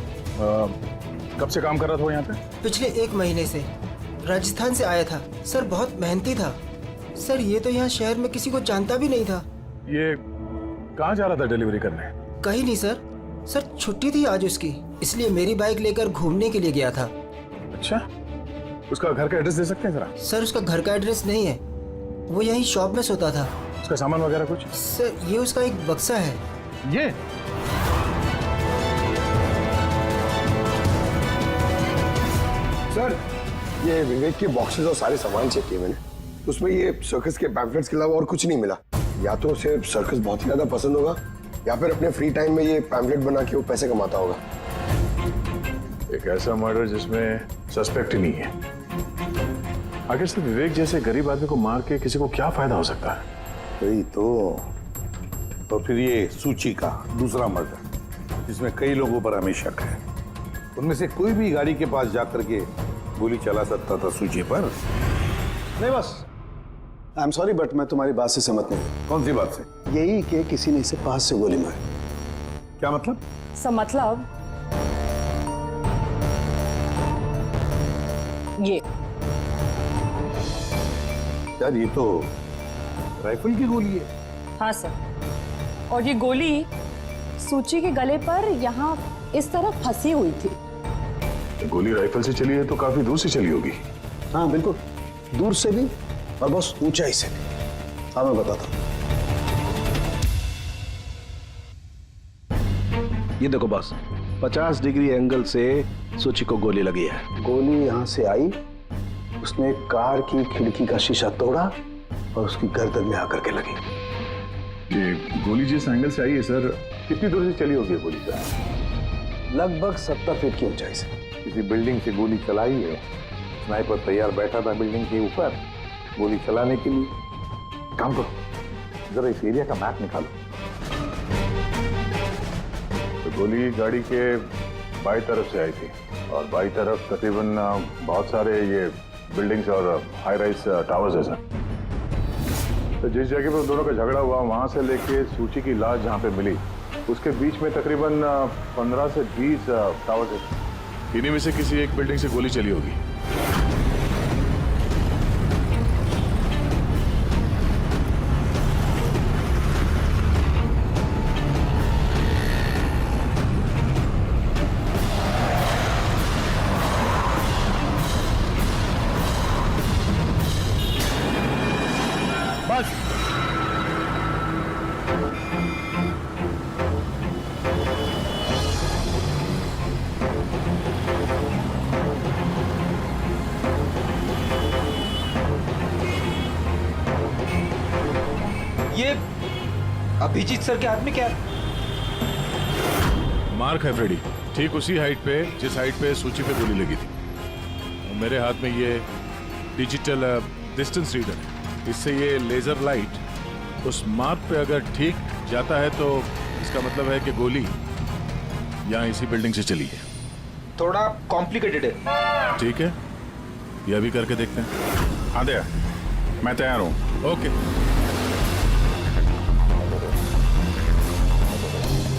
कब से काम कर रहा था वो यहाँ पे? पिछले 1 महीने से, राजस्थान से आया था सर, बहुत मेहनती था सर। ये तो यहाँ शहर में किसी को जानता भी नहीं था। ये कहाँ जा रहा था डिलीवरी करने? कहीं नहीं सर, सर छुट्टी थी आज उसकी, इसलिए मेरी बाइक लेकर घूमने के लिए गया था। अच्छा, उसका घर का एड्रेस दे सकते हैं जरा? सर उसका घर का एड्रेस नहीं है, वो यहीं शॉप में सोता था। उसका सामान वगैरह कुछ? सर ये उसका एक बक्सा है। ये सर ये विवेक के बॉक्सेस और सारे सामान चेक किए मैंने, उसमें ये सर्कस के पैम्फलेट्स के अलावा और कुछ नहीं मिला। या तो उसे सर्कस बहुत ही ज्यादा पसंद होगा या फिर अपने फ्री टाइम में ये पैम्फलेट बना के वो पैसे कमाता होगा। एक ऐसा मर्डर जिसमें सस्पेक्ट ही नहीं है। आखिर से विवेक जैसे गरीब आदमी को मार के किसी को क्या फायदा हो सकता है? वही तो फिर ये सूची का दूसरा मर्डर जिसमें कई लोगों पर हमें शक है, उनमें से कोई भी गाड़ी के पास जाकर के गोली चला सकता था सूची पर? नहीं बस, आई एम सॉरी बट मैं तुम्हारी बात से सहमत नहीं। कौन सी बात से? यही कि किसी ने इसे पास से गोली मारी। क्या मतलब? सब मतलब ये यार, ये तो राइफल की गोली है। हाँ सर, और ये गोली सूची के गले पर यहाँ इस तरफ फंसी हुई थी। गोली राइफल से चली है तो काफी दूर से चली होगी। हाँ बिल्कुल, दूर से भी और बहुत ऊंचाई से भी। हाँ मैं बताता हूँ। ये देखो बॉस, 50 डिग्री एंगल से सूची को गोली लगी है। गोली यहाँ से आई, उसने कार की खिड़की का शीशा तोड़ा और उसकी गर्दन में आकर के लगी। ये गोली जिस एंगल से आई है सर, कितनी दूर से चली होगी गोली सर? लगभग 70 फीट की ऊंचाई से। किसी बिल्डिंग से गोली चलाई है, स्नाइपर तैयार बैठा था बिल्डिंग के ऊपर गोली चलाने के लिए। काम करो, जरा इस एरिया का मैप निकालो। तो गोली गाड़ी के बाई तरफ से आई थी और बाई तरफ तकरीबन बहुत सारे ये बिल्डिंग्स और हाई राइज टावर्स है सर। तो जिस जगह पे दोनों का झगड़ा हुआ वहां से लेके सूची की लाश जहां पे मिली उसके बीच में तकरीबन 15 से 20 टावर्स है। इन्हीं में से किसी एक बिल्डिंग से गोली चली होगी। ये अभिजीत सर के हाथ में क्या है? मार्क है फ्रेडी, ठीक उसी हाइट पे जिस हाइट पे सूची पे गोली लगी थी। और मेरे हाथ में ये डिजिटल डिस्टेंस रीडर है। इससे ये लेजर लाइट उस मार्क पे अगर ठीक जाता है तो इसका मतलब है कि गोली यहाँ इसी बिल्डिंग से चली है। थोड़ा कॉम्प्लिकेटेड है। ठीक है, ये अभी करके देखते हैं। हाँ दया, मैं तैयार हूँ। ओके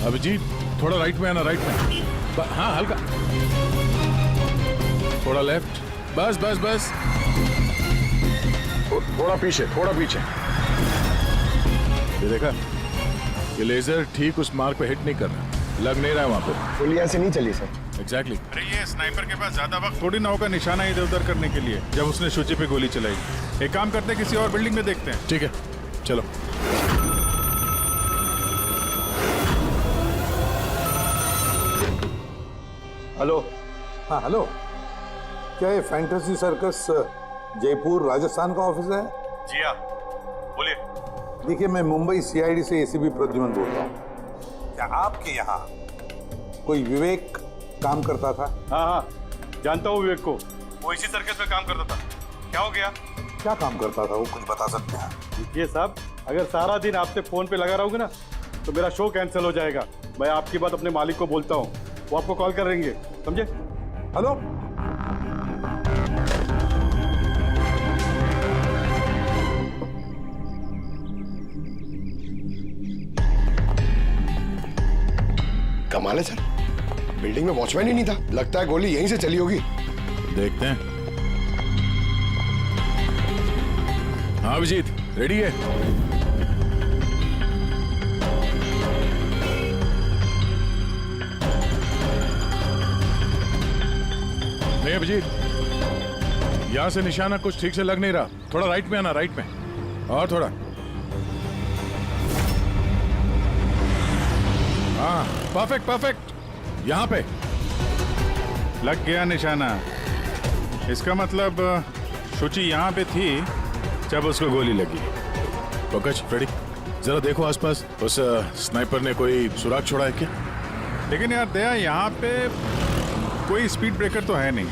अभिजीत, थोड़ा राइट में आना, राइट में। हाँ हल्का, थोड़ा लेफ्ट, बस बस बस, थोड़ा पीछे, थोड़ा पीछे। ये देखा, ये लेजर ठीक उस मार्क पे हिट नहीं कर रहा, लग नहीं रहा है वहां पे। गोली ऐसे नहीं चली सर। एग्जैक्टली। अरे ये स्नाइपर के पास ज्यादा वक्त थोड़ी ना होगा निशाना इधर उधर करने के लिए जब उसने सूची पे गोली चलाई। एक काम करते हैं, किसी और बिल्डिंग में देखते हैं। ठीक है, चलो। हेलो। हाँ हेलो, क्या ये फैंटेसी सर्कस जयपुर राजस्थान का ऑफिस है? जी हाँ, बोलिए। देखिए, मैं मुंबई सीआईडी से एसीपी प्रद्युमन बोल रहा हूँ। क्या आपके यहाँ कोई विवेक काम करता था? हाँ हाँ, जानता हूँ विवेक को, वो इसी सर्कस में काम करता था। क्या हो गया? क्या काम करता था वो, कुछ बता सकते हैं? देखिए साहब, अगर सारा दिन आपसे फोन पे लगा रहूंगा ना तो मेरा शो कैंसिल हो जाएगा। मैं आपकी बात अपने मालिक को बोलता हूँ, वो आपको कॉल करेंगे, समझे? हेलो। कमाल है सर, बिल्डिंग में वॉचमैन ही नहीं था। लगता है गोली यहीं से चली होगी। देखते हैं। हाँ अभिजीत, रेडी है? नहीं अभिजीत, यहां से निशाना कुछ ठीक से लग नहीं रहा। थोड़ा राइट में आना, राइट में, और थोड़ा। हाँ परफेक्ट परफेक्ट, यहां पे लग गया निशाना। इसका मतलब शुचि यहां पे थी, जब उसको गोली लगी। पंकज, फ्रेडी, जरा देखो आसपास, उस स्नाइपर ने कोई सुराग छोड़ा है क्या? लेकिन यार दया, यहाँ पे कोई स्पीड ब्रेकर तो है नहीं।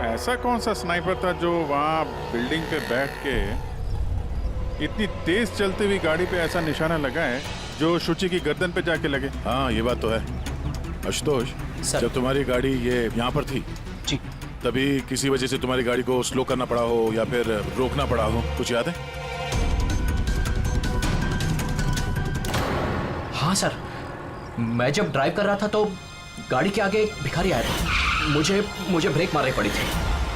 ऐसा कौन सा स्नाइपर था जो वहाँ बिल्डिंग पे बैठ के इतनी तेज चलती हुई गाड़ी पे ऐसा निशाना लगा है जो शुचि की गर्दन पे जाके लगे? हाँ, ये बात तो है। आशुतोष, जब तुम्हारी गाड़ी ये यहाँ पर थी जी, तभी किसी वजह से तुम्हारी गाड़ी को स्लो करना पड़ा हो या फिर रोकना पड़ा हो, कुछ याद है? हाँ सर, मैं जब ड्राइव कर रहा था तो गाड़ी के आगे एक भिखारी आया था। मुझे ब्रेक मारनी पड़ी थी।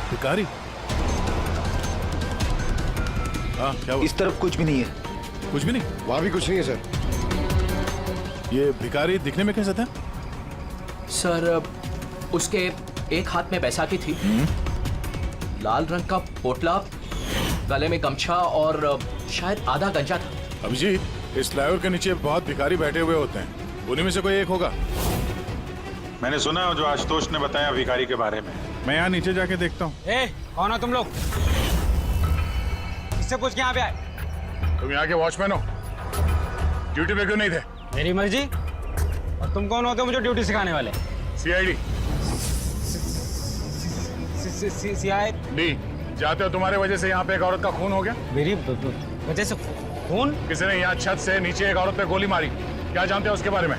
भिखारी? हाँ, क्या हुआ? इस तरफ कुछ भी नहीं है। कुछ भी नहीं? वहां भी कुछ नहीं है सर। ये भिखारी दिखने में कैसा था? सर, उसके एक हाथ में बैसाखी थी, लाल रंग का पोटला, गले में गमछा और शायद आधा गंजा था। अभिजीत, इस फ्लाईओवर के नीचे बहुत भिखारी बैठे हुए होते हैं, उन्हीं में से कोई एक होगा। मैंने सुना है जो आशुतोष ने बताया भिखारी के बारे में। मैं यहाँ नीचे जाके देखता हूँ। कौन हो तुम लोग? इससे पूछ के यहाँ पे आए? तुम यहाँ के वॉचमैन हो? ड्यूटी पे क्यों नहीं थे? मेरी मर्जी। और तुम कौन होते हो मुझे ड्यूटी सिखाने वाले? CID। CID? जाते हो, तुम्हारे वजह से यहाँ पे एक औरत का खून हो गया। मेरी वजह से खून? किसी ने यहाँ छत से नीचे एक औरत पे गोली मारी। क्या जानते हो उसके बारे में?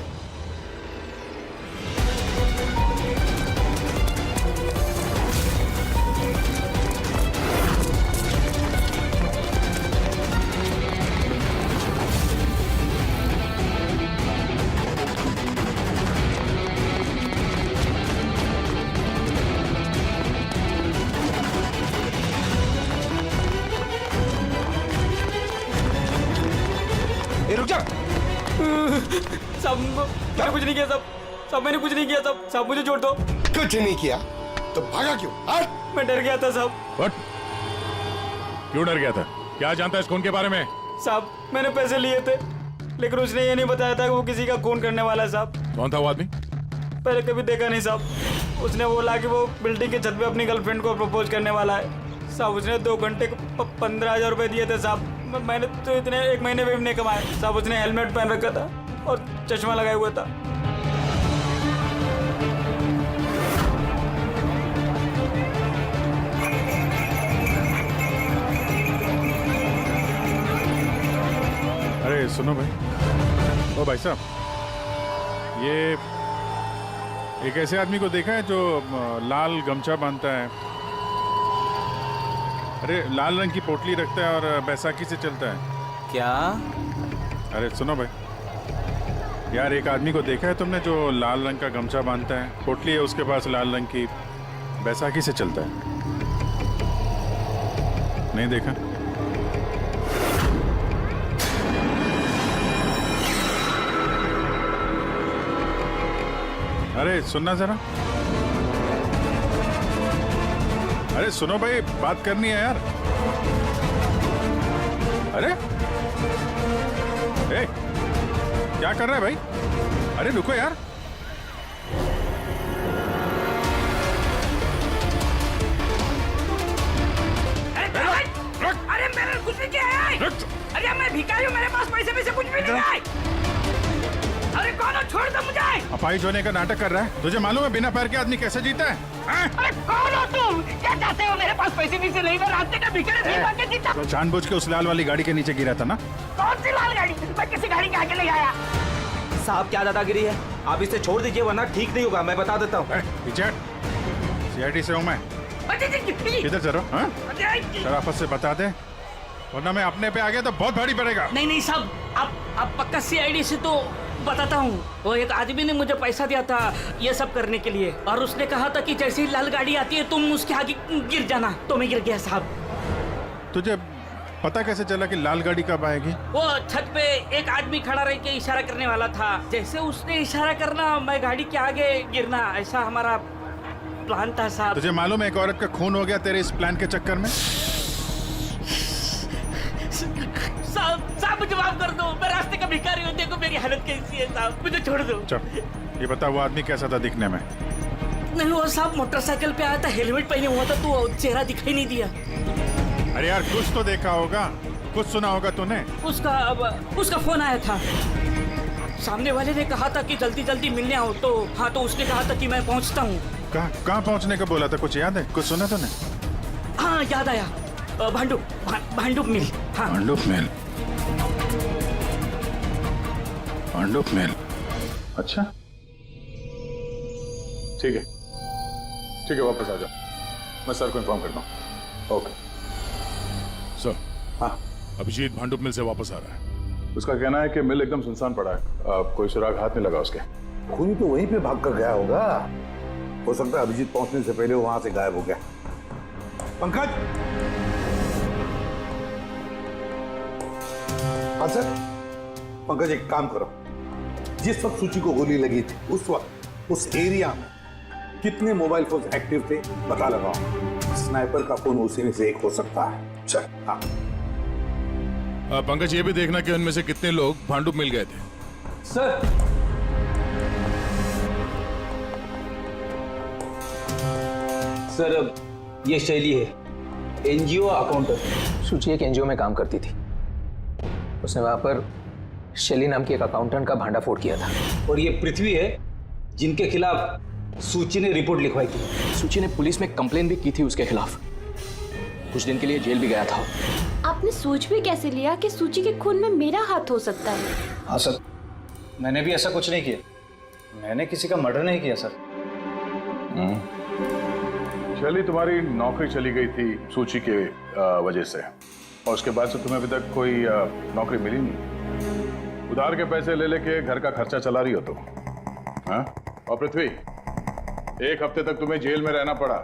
रुक जा। सब मैंने कुछ नहीं किया, सब मैंने कुछ नहीं किया, सब मुझे छोड़ दो। कुछ नहीं किया तो भागा क्यों? मैं डर गया था सब। What? क्यों डर गया था? क्या जानता है इस खून के बारे में? साहब, मैंने पैसे लिए थे, लेकिन उसने ये नहीं बताया था कि वो किसी का खून करने वाला है साहब। कौन था वो आदमी? पहले कभी देखा नहीं साहब। उसने बोला कि वो बिल्डिंग की छत पे अपनी गर्लफ्रेंड को प्रपोज करने वाला है साहब। उसने 2 घंटे को 15,000 रुपए दिए थे साहब। मैंने तो इतने 1 महीने में भी नहीं कमाए साहब। उसने हेलमेट पहन रखा था और चश्मा लगाया हुआ था। अरे सुनो भाई, ओ भाई साहब, ये एक ऐसे आदमी को देखा है जो लाल गमछा बांधता है, अरे लाल रंग की पोटली रखता है और बैसाखी से चलता है? क्या? अरे सुनो भाई यार, एक आदमी को देखा है तुमने जो लाल रंग का गमछा बांधता है, पोटली है उसके पास लाल रंग की, बैसाखी से चलता है? नहीं देखा? अरे सुनना जरा, अरे सुनो भाई, बात करनी है यार। अरे ए, क्या कर रहा है भाई? अरे रुको यार। अरे मैंने कुछ नहीं किया है। अरे मैं भिखारी हूँ, मेरे पास पैसे कुछ भी नहीं है। अरे कौन हो? छोड़ दो मुझे। अपाहिज होने का नाटक कर रहा है। तुझे मालूम है बिना पैर के आदमी कैसे जीता है? अरे कौन हो तुम? क्या चाहते हो? मेरे पास पैसे नहीं से नहीं, मैं रास्ते का भिखारी नहीं बन के जीता। तो जानबूझ के उस लाल वाली गाड़ी के नीचे गिरा था ना? कौन सी लाल गाड़ी? मैं किसी गाड़ी के आगे ले आया। साहब, क्या दादागिरी है? आप इसे छोड़ दीजिए वरना ठीक नहीं होगा, मैं बता देता हूँ। CID से हूँ मैं। किधर चल रहा हूँ? शराफत से बता दे, वरना मैं अपने पे आ गया तो बहुत भारी पड़ेगा। नहीं साहब, आप पक्का CID से तो बताता हूँ। वो एक आदमी ने मुझे पैसा दिया था ये सब करने के लिए, और उसने कहा था कि जैसे ही लाल गाड़ी आती है तुम उसके आगे गिर जाना। तो मैं गिर गया साहब। तुझे पता कैसे चला कि लाल गाड़ी कब आएगी? वो छत पे एक आदमी खड़ा रह के इशारा करने वाला था। जैसे उसने इशारा करना, मैं गाड़ी के आगे गिरना, ऐसा हमारा प्लान था साहब। तुझे मालूम है एक औरत का खून हो गया तेरे इस प्लान के चक्कर में? साहब मुझे माफ कर दो, मैं रास्ते का भिखारी हूँ। देखो मेरी हालत कैसी है साहब, मुझे छोड़ दो। चल ये बता, वो आदमी कैसा था दिखने में? नहीं वो साहब मोटरसाइकिल पे आया था, हेलमेट पहने हुआ था, तो चेहरा दिखाई नहीं दिया। अरे यार कुछ तो देखा होगा, कुछ सुना होगा तूने? उसका फोन आया था, सामने वाले ने कहा था कि जल्दी जल्दी मिलने आओ, तो हाँ, तो उसने कहा था कि मैं पहुंचता हूँ। कहाँ पहुंचने का बोला था? कुछ याद है? कुछ सुना तूने? हाँ याद आया, भांडुप मिल। हाँ भांडुप मिल, भांडुप मिल। अच्छा ठीक है, ठीक है, वापस आ जाओ, मैं सर को इन्फॉर्म करता हूँ। Okay sir. हाँ, अभिजीत भांडुप मिल से वापस आ रहा है। उसका कहना है कि मिल एकदम सुनसान पड़ा है, कोई सुराग हाथ नहीं लगा उसके। खूनी तो वहीं पे भाग कर गया होगा, हो सकता है अभिजीत पहुंचने से पहले वो वहां से गायब हो गया। पंकज। हाँ सर। पंकज एक काम करो, जिस वक्त सूची को गोली लगी थी उस वक्त उस एरिया में कितने मोबाइल फोन एक्टिव थे पता लगाओ। स्नाइपर का फोन उसी में से एक हो सकता है। सर हाँ। पंकज ये भी देखना कि उनमें से कितने लोग भांडुप मिल गए थे। सर सर ये शैली है, एनजीओ अकाउंटेंट। सूची एक एनजीओ में काम करती थी, उसने वहां पर शैली नाम की एक अकाउंटेंट का भांडाफोड़ किया था। और ये पृथ्वी है जिनके खिलाफ सूची ने रिपोर्ट लिखवाई थी। सूची ने पुलिस में कंप्लेन भी की थी उसके खिलाफ, कुछ दिन के लिए जेल भी गया था। आपने सोच भी कैसे लिया कि सूची के खून में मेरा हाथ हो सकता है? हाँ सर, मैंने भी ऐसा कुछ नहीं किया, मैंने किसी का मर्डर नहीं किया सर। शैली तुम्हारी नौकरी चली गई थी सूची के वजह से, और उसके बाद से तुम्हें अभी तक कोई नौकरी मिली नहीं। उधार के पैसे ले लेके घर का खर्चा चला रही हो तुम। हाँ? और पृथ्वी, एक हफ्ते तक तुम्हें जेल में रहना पड़ा,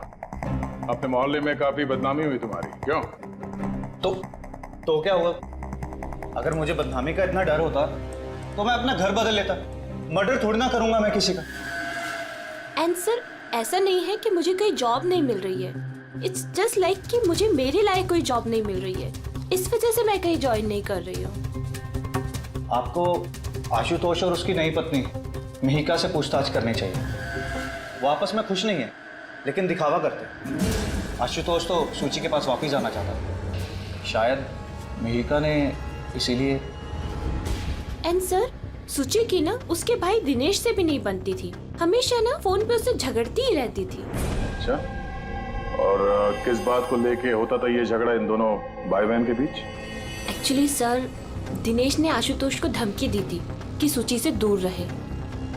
अपने मोहल्ले में काफी बदनामी हुई तुम्हारी। क्यों? तो क्या हुआ? अगर मुझे बदनामी का इतना डर होता तो मैं अपना घर बदल लेता, मर्डर थोड़ी ना करूंगा मैं किसी का। एंड सर, ऐसा नहीं है कि मुझे कोई जॉब नहीं मिल रही है, इट्स जस्ट लाइक कि मुझे मेरे लायक कोई जॉब नहीं मिल रही है, इस वजह से मैं कहीं ज्वाइन नहीं कर रही हूँ। आपको आशुतोष और उसकी नई पत्नी मिहिका से पूछताछ करनी चाहिए। वो आपस में खुश नहीं है, लेकिन दिखावा करते। आशुतोष तो सूची के पास वापस जाना चाहता था, शायद मिहिका ने इसीलिए। एंड सर, सूची की ना उसके भाई दिनेश से भी नहीं बनती थी, हमेशा ना फोन पे उससे झगड़ती ही रहती थी। अच्छा, और किस बात को लेके होता था ये झगड़ा इन दोनों भाई बहन के बीच? एक्चुअली सर, दिनेश ने आशुतोष को धमकी दी थी कि सूची से दूर रहे।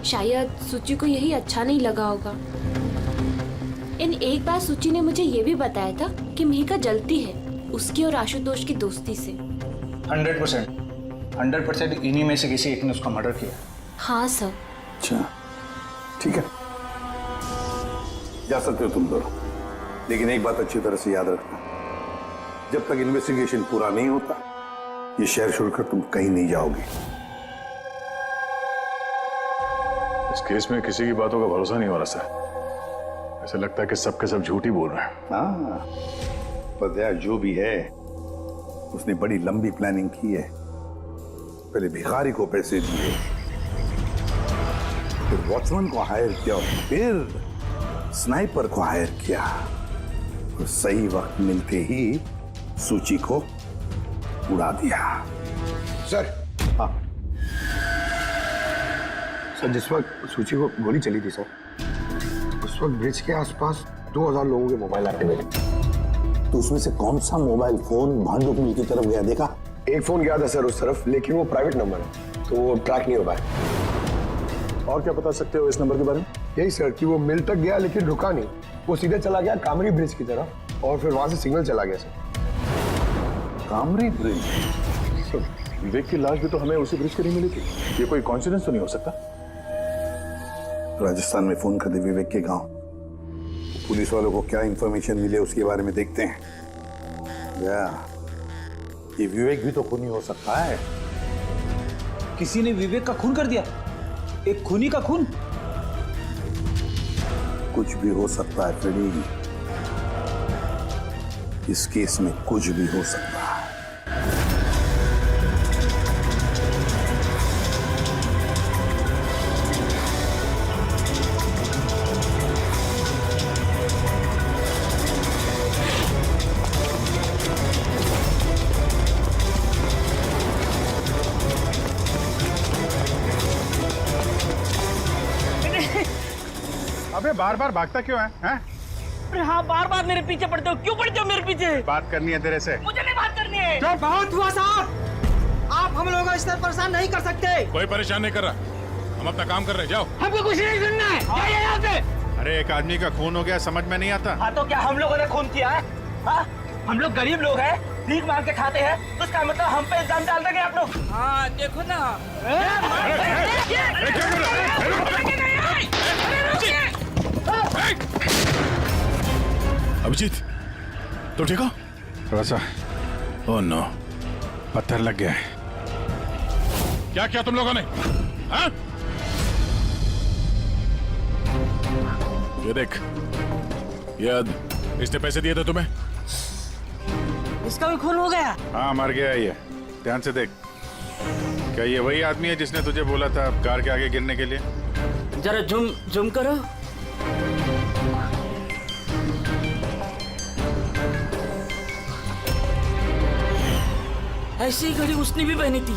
शायद सूची को यही अच्छा नहीं लगा होगा। इन एक बार सूची ने मुझे ये भी बताया था कि मिहिका जलती है उसकी और आशुतोष की दोस्ती से। 100% इन्हीं में से किसी एक ने उसका मर्डर किया। हाँ सर। अच्छा ठीक है, जा सकते हो तुम दोनों, लेकिन एक बात अच्छी तरह से याद रखना, जब तक इन्वेस्टिगेशन पूरा नहीं होता ये शहर छोड़कर तुम कहीं नहीं जाओगे। इस केस में किसी की बातों का भरोसा नहीं हो रहा सर, ऐसा लगता है कि सब के सब झूठ ही बोल रहे हैं। हाँ, पर यार जो भी है उसने बड़ी लंबी प्लानिंग की है। पहले भिखारी को पैसे दिए, फिर वॉचमैन को हायर किया, फिर स्नाइपर को हायर किया, और सही वक्त मिलते ही सूची को उड़ा दिया। सर। हाँ सर, जिस वक्त सूची को गोली चली थी सर, उस वक्त ब्रिज के आसपास 2000 लोगों के मोबाइल एक्टिव थे। तो उसमें से कौन सा मोबाइल फोन भांडुप मिल की तरफ गया देखा? एक फोन गया था सर उस तरफ, लेकिन वो प्राइवेट नंबर है तो वो ट्रैक नहीं हो पाया। और क्या बता सकते हो इस नंबर के बारे में? यही सर कि वो मिल तक गया लेकिन रुका नहीं, वो सीधे चला गया कामरी ब्रिज की तरफ, और फिर वहां से सिग्नल चला गया सर। कामरी ब्रिज? विवेक की लाश भी तो हमें उसी ब्रिज के लिए मिली थी, ये कोई कॉन्सिडेंस तो नहीं हो सकता? राजस्थान में फोन कर दे विवेक के गांव, पुलिस वालों को क्या इंफॉर्मेशन मिले उसके बारे में देखते हैं। ये विवेक भी तो खूनी हो सकता है। किसी ने विवेक का खून कर दिया, एक खूनी का खून। कुछ भी हो सकता है फ्रेडी, इस केस में कुछ भी हो सकता है। अबे बार बार भागता क्यों है? अरे हाँ, बार बार मेरे पीछे पड़ते हो, क्यों पड़ते हो मेरे पीछे? बात करनी है तेरे से। मुझे नहीं बात करनी है। तो बहुत हुआ साहब, आप हम लोगों को इस तरह परेशान नहीं कर सकते। कोई परेशान नहीं कर रहा, हम अपना काम कर रहे हैं, जाओ। हमको कुछ नहीं सुनना है, जाइए यहाँ से। अरे एक आदमी का खून हो गया, समझ में नहीं आता। हाँ तो क्या हम लोगों ने खून किया है? हाँ, हम लोग गरीब लोग हैं, भीख मांग के खाते हैं, तो उसका मतलब हम पे इल्जाम डाल देंगे आप लोग? हाँ देखो ना। अभिजीत, तो ठीक हो? थोड़ा सा। ओह नो, पत्थर लग गया है। क्या किया तुम लोगों ने? हाँ? ये देख, इसने पैसे दिए थे तुम्हें? इसका भी खून हो गया? हाँ मर गया ये, ध्यान से देख। क्या ये वही आदमी है जिसने तुझे बोला था कार के आगे गिरने के लिए? जरा जूम करो। ऐसी घड़ी उसने भी पहनी थी।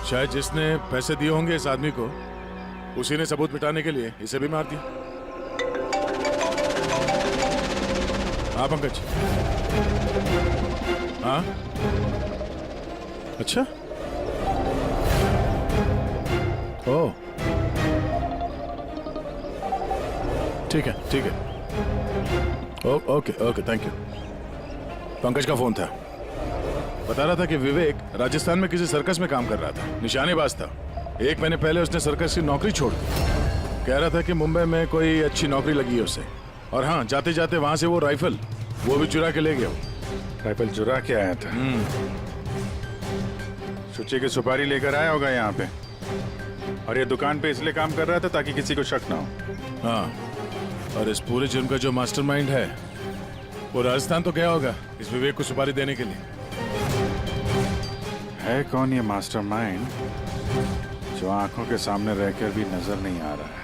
शायद जिसने पैसे दिए होंगे इस आदमी को, उसी ने सबूत मिटाने के लिए इसे भी मार दिया। हाँ पंकज। हाँ अच्छा, ओह ठीक है ठीक है, okay okay thank you. Pankaj का फोन था, बता रहा था कि विवेक राजस्थान में किसी सर्कस में काम कर रहा था, निशानेबाज था। 1 महीने पहले उसने सर्कस की नौकरी छोड़ दी। कह रहा था कि मुंबई में कोई अच्छी नौकरी लगी है उसे, और हाँ जाते जाते वहां से वो राइफल वो भी चुरा के ले गया। राइफल चुरा के आया था? सुची की सुपारी लेकर आया होगा यहाँ पे, और ये दुकान पे इसलिए काम कर रहा था ताकि किसी को शक ना हो। हाँ, और इस पूरे जुर्म का जो मास्टरमाइंड है वो राजस्थान तो गया होगा इस विवेक को सुपारी देने के लिए। है कौन ये मास्टरमाइंड जो आंखों के सामने रहकर भी नजर नहीं आ रहा है?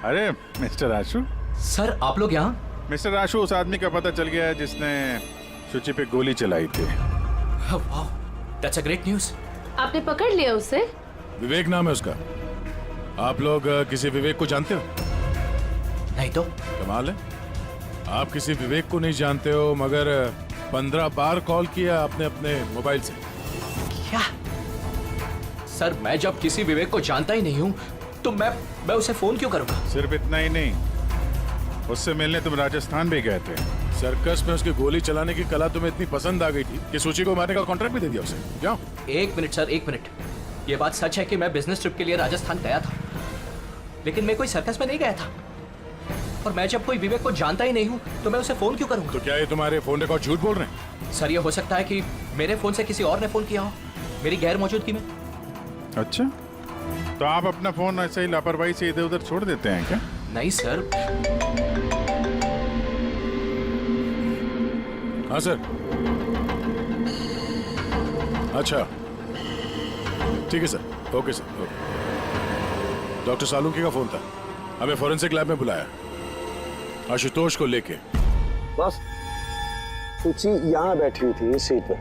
अरे मिस्टर आशु। सर आप लोग यहाँ? मिस्टर आशु, उस आदमी का पता चल गया है जिसने शुचि पे गोली चलाई थी। वाह, दैट्स अ ग्रेट न्यूज़। आपने पकड़ लिया उसे? विवेक नाम है उसका। आप लोग किसी विवेक को जानते हो? नहीं तो। कमाल है, आप किसी विवेक को नहीं जानते हो, मगर 15 बार कॉल किया आपने अपने मोबाइल से। क्या? सर मैं जब किसी विवेक को जानता ही नहीं हूँ तो मैं उसे फोन क्यों करूँगा? सिर्फ इतना ही नहीं, उससे मिलने तुम राजस्थान भी गए थे। सर्कस में उसकी गोली चलाने की कला तुम्हें इतनी पसंद आ गई थी कि सूची को मारने का कॉन्ट्रैक्ट भी दे दिया उसे। क्या? 1 मिनट सर, 1 मिनट। ये बात सच है कि मैं बिजनेस ट्रिप के लिए राजस्थान गया था, लेकिन मैं कोई सर्कस में नहीं गया था। और मैं जब कोई विवेक को जानता ही नहीं हूँ तो मैं उसे फोन क्यों करूँगा? तो क्या ये तुम्हारे फोन रिकॉर्ड झूठ बोल रहे हैं? सर ये हो सकता है कि मेरे फोन से किसी और ने फोन किया हो मेरी गैर मौजूदगी में। अच्छा, तो आप अपना फोन ऐसे ही लापरवाही से इधर उधर छोड़ देते हैं क्या? नहीं सर। हाँ सर। अच्छा ठीक है sir, okay sir. Doctor Salunkhe का फोन था, हमें फोरेंसिक लैब में बुलाया आशुतोष को लेके। बस सूची यहाँ बैठी हुई थी इस सीट में,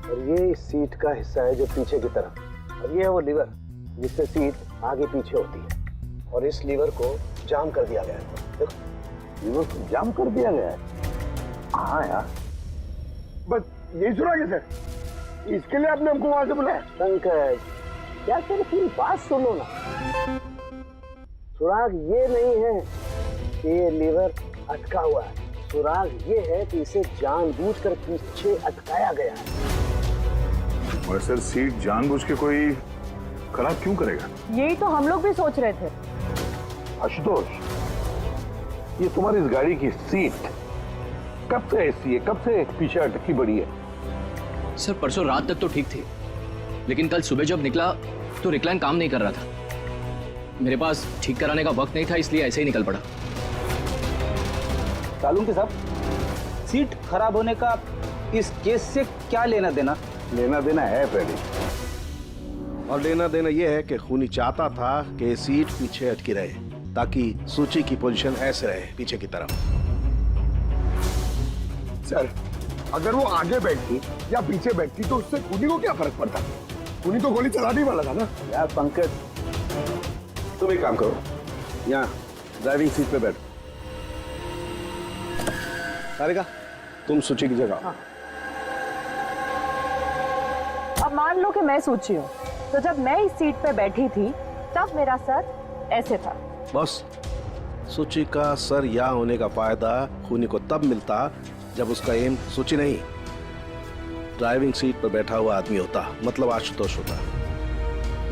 और ये इस सीट का हिस्सा है जो पीछे की तरफ, और ये है वो लीवर जिससे सीट आगे पीछे होती है, और इस लीवर को जाम कर दिया गया है। देखो, लीवर को जाम कर दिया गया है। हाँ यार, बस यही सुना कैसे? इसके लिए आपने हमको वहां से बुलाया? पंकज, क्या तेरी पूरी बात सुनो ना। सुराग ये नहीं है कि ये लीवर अटका हुआ है, सुराग ये है कि इसे जानबूझकर पीछे अटकाया गया है। और सर सीट जानबूझ के कोई खराब क्यों करेगा? यही तो हम लोग भी सोच रहे थे। आशुतोष, ये तुम्हारी इस गाड़ी की सीट कब से ऐसी है, कब से पीछे अटकी पड़ी है? सर परसों रात तक तो ठीक थी, लेकिन कल सुबह जब निकला तो रिक्लाइन काम नहीं कर रहा था। मेरे पास ठीक कराने का वक्त नहीं था, इसलिए ऐसे ही निकल पड़ा। सालुंकी साहब, सीट खराब होने का इस केस से क्या लेना देना? लेना देना है फ्रेडी, और लेना देना यह है कि खूनी चाहता था कि सीट पीछे अटकी रहे ताकि सूची की पोजीशन ऐसे रहे पीछे की तरफ। सर, अगर वो आगे बैठती या पीछे बैठती तो उससे खूनी को क्या फर्क पड़ता? खूनी तो गोली चलाने वाला था ना। यार पंकज, तुम एक काम करो, यहाँ ड्राइविंग सीट पे बैठो। सारिका, तुम सूची की जगह। अब मान लो कि मैं सूची हूँ, तो जब मैं इस सीट पे बैठी थी तब मेरा सर ऐसे था। बस सूची का सर यहाँ होने का फायदा खूनी को तब मिलता जब उसका एम सूची नहीं, ड्राइविंग सीट पर बैठा हुआ आदमी होता, मतलब आशुतोष होता।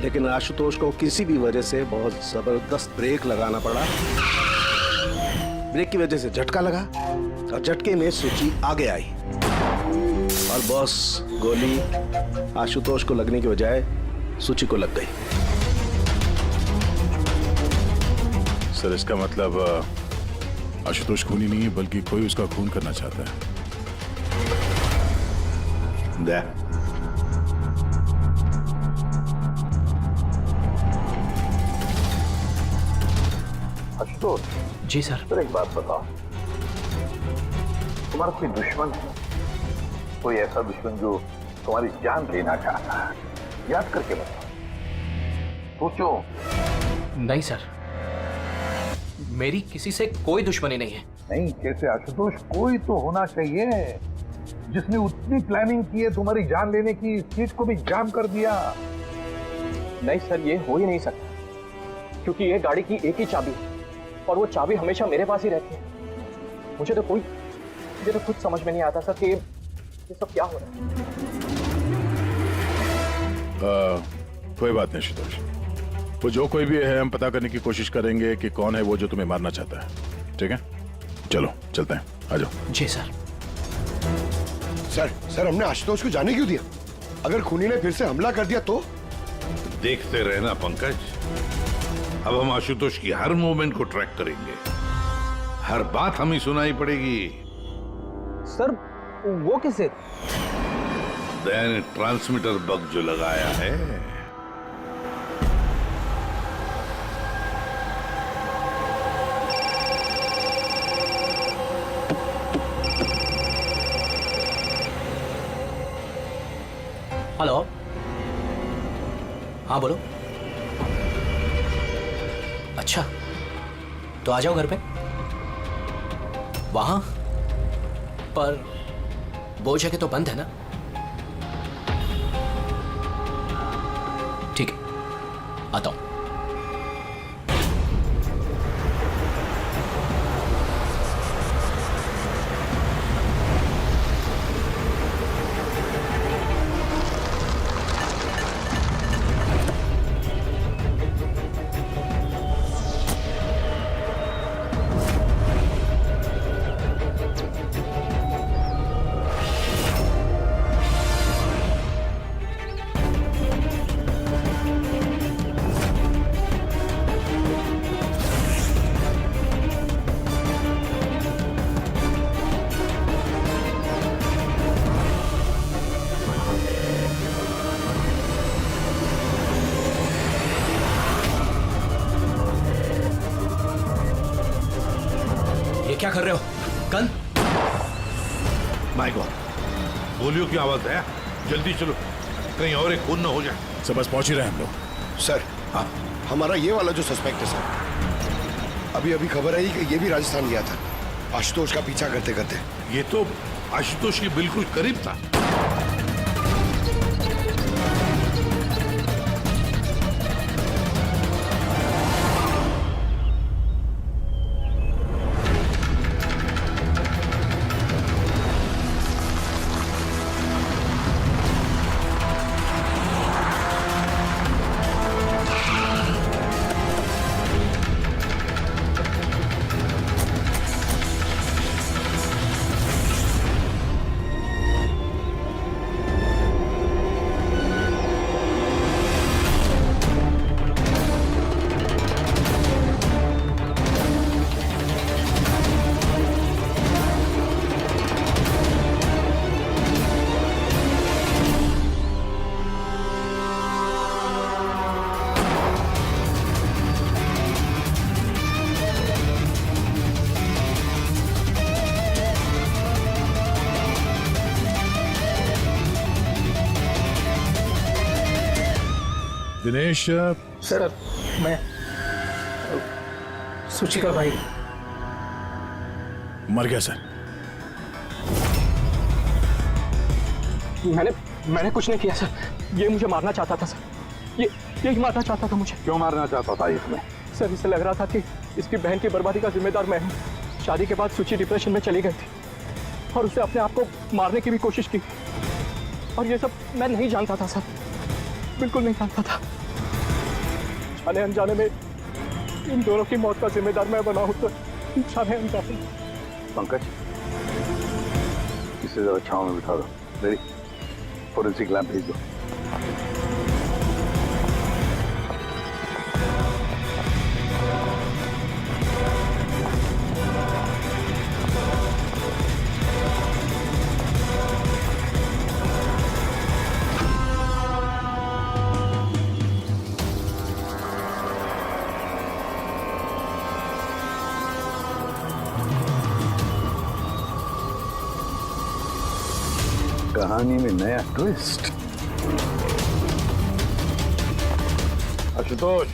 लेकिन आशुतोष को किसी भी वजह से बहुत जबरदस्त ब्रेक लगाना पड़ा। ब्रेक की वजह से झटका लगा और झटके में सूची आगे आई और बॉस गोली आशुतोष को लगने की बजाय सूची को लग गई। सर इसका मतलब आशुतोष खूनी नहीं है, बल्कि कोई उसका खून करना चाहता है। दे। आशुतोष जी सर। सर एक बात बताओ, तुम्हारा कोई दुश्मन है? कोई ऐसा दुश्मन जो तुम्हारी जान लेना चाहता है? याद करके बताओ, सोचो। नहीं सर, मेरी किसी से कोई दुश्मनी नहीं है। नहीं कैसे आशुतोष, कोई तो होना चाहिए जिसने उतनी प्लानिंग की है तुम्हारी जान लेने की, सीट को भी जाम कर दिया। नहीं सर, ये हो ही नहीं सकता, क्योंकि ये गाड़ी की एक ही चाबी है और वो चाबी हमेशा मेरे पास ही रहती है। मुझे तो खुद समझ में नहीं आता सर कि ये सब क्या हो रहा है। कोई बात नहीं आशुतोष, वो जो कोई भी है हम पता करने की कोशिश करेंगे कि कौन है वो जो तुम्हें मारना चाहता है। ठीक है, चलो चलते हैं, आ जाओ। जी सर। सर हमने आशुतोष को जाने क्यों दिया? अगर खूनी ने फिर से हमला कर दिया तो? देखते रहना पंकज, अब हम आशुतोष की हर मूवमेंट को ट्रैक करेंगे, हर बात हमें सुनाई पड़ेगी। सर वो किसे? दया ने ट्रांसमीटर बग जो लगाया है। हेलो, हाँ बोलो। अच्छा, तो आ जाओ घर पे। वहां पर वो जगह तो बंद है ना? ठीक है, आता हूं। क्या कर रहे हो? गन? माय गॉड, गोलियों की आवाज है। जल्दी चलो, कहीं और एक खून न हो जाए। सब बस पहुंच ही रहे हैं हम लोग। सर हाँ, हमारा ये वाला जो सस्पेक्ट है सर, अभी खबर आई कि ये भी राजस्थान गया था आशुतोष का पीछा करते करते। ये तो आशुतोष के बिल्कुल करीब था। दिनेश सर मैं सूची का भाई मर गया सर। मैंने कुछ नहीं किया सर। ये मुझे मारना चाहता था सर। यही मारना चाहता था मुझे। क्यों मारना चाहता था इसमें? सर इसे लग रहा था कि इसकी बहन की बर्बादी का जिम्मेदार मैं हूँ। शादी के बाद सूची डिप्रेशन में चली गई थी और उसने अपने आप को मारने की भी कोशिश की। और ये सब मैं नहीं जानता था सर, बिल्कुल नहीं जानता था। जाने अनजाने में इन दोनों की मौत का जिम्मेदार मैं बना हूँ। तो जाने अनजाने। पंकज, इसे जरा छांव में बिठा दो। मेरी फोरेंसिक लैब भेज दो। कहानी में नया ट्विस्ट। आशुतोष,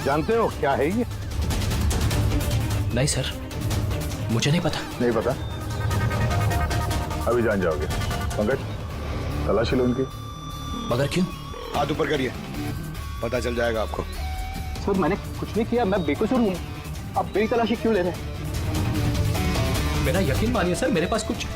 जानते हो क्या है ये? नहीं सर, मुझे नहीं पता। नहीं पता? अभी जान जाओगे। पंकज, तलाशी लो उनकी। मगर क्यों? हाथ ऊपर करिए, पता चल जाएगा आपको। सर मैंने कुछ नहीं किया, मैं बेकसूर हूँ। आप मेरी तलाशी क्यों ले रहे हैं? मेरा यकीन मानिए सर, मेरे पास कुछ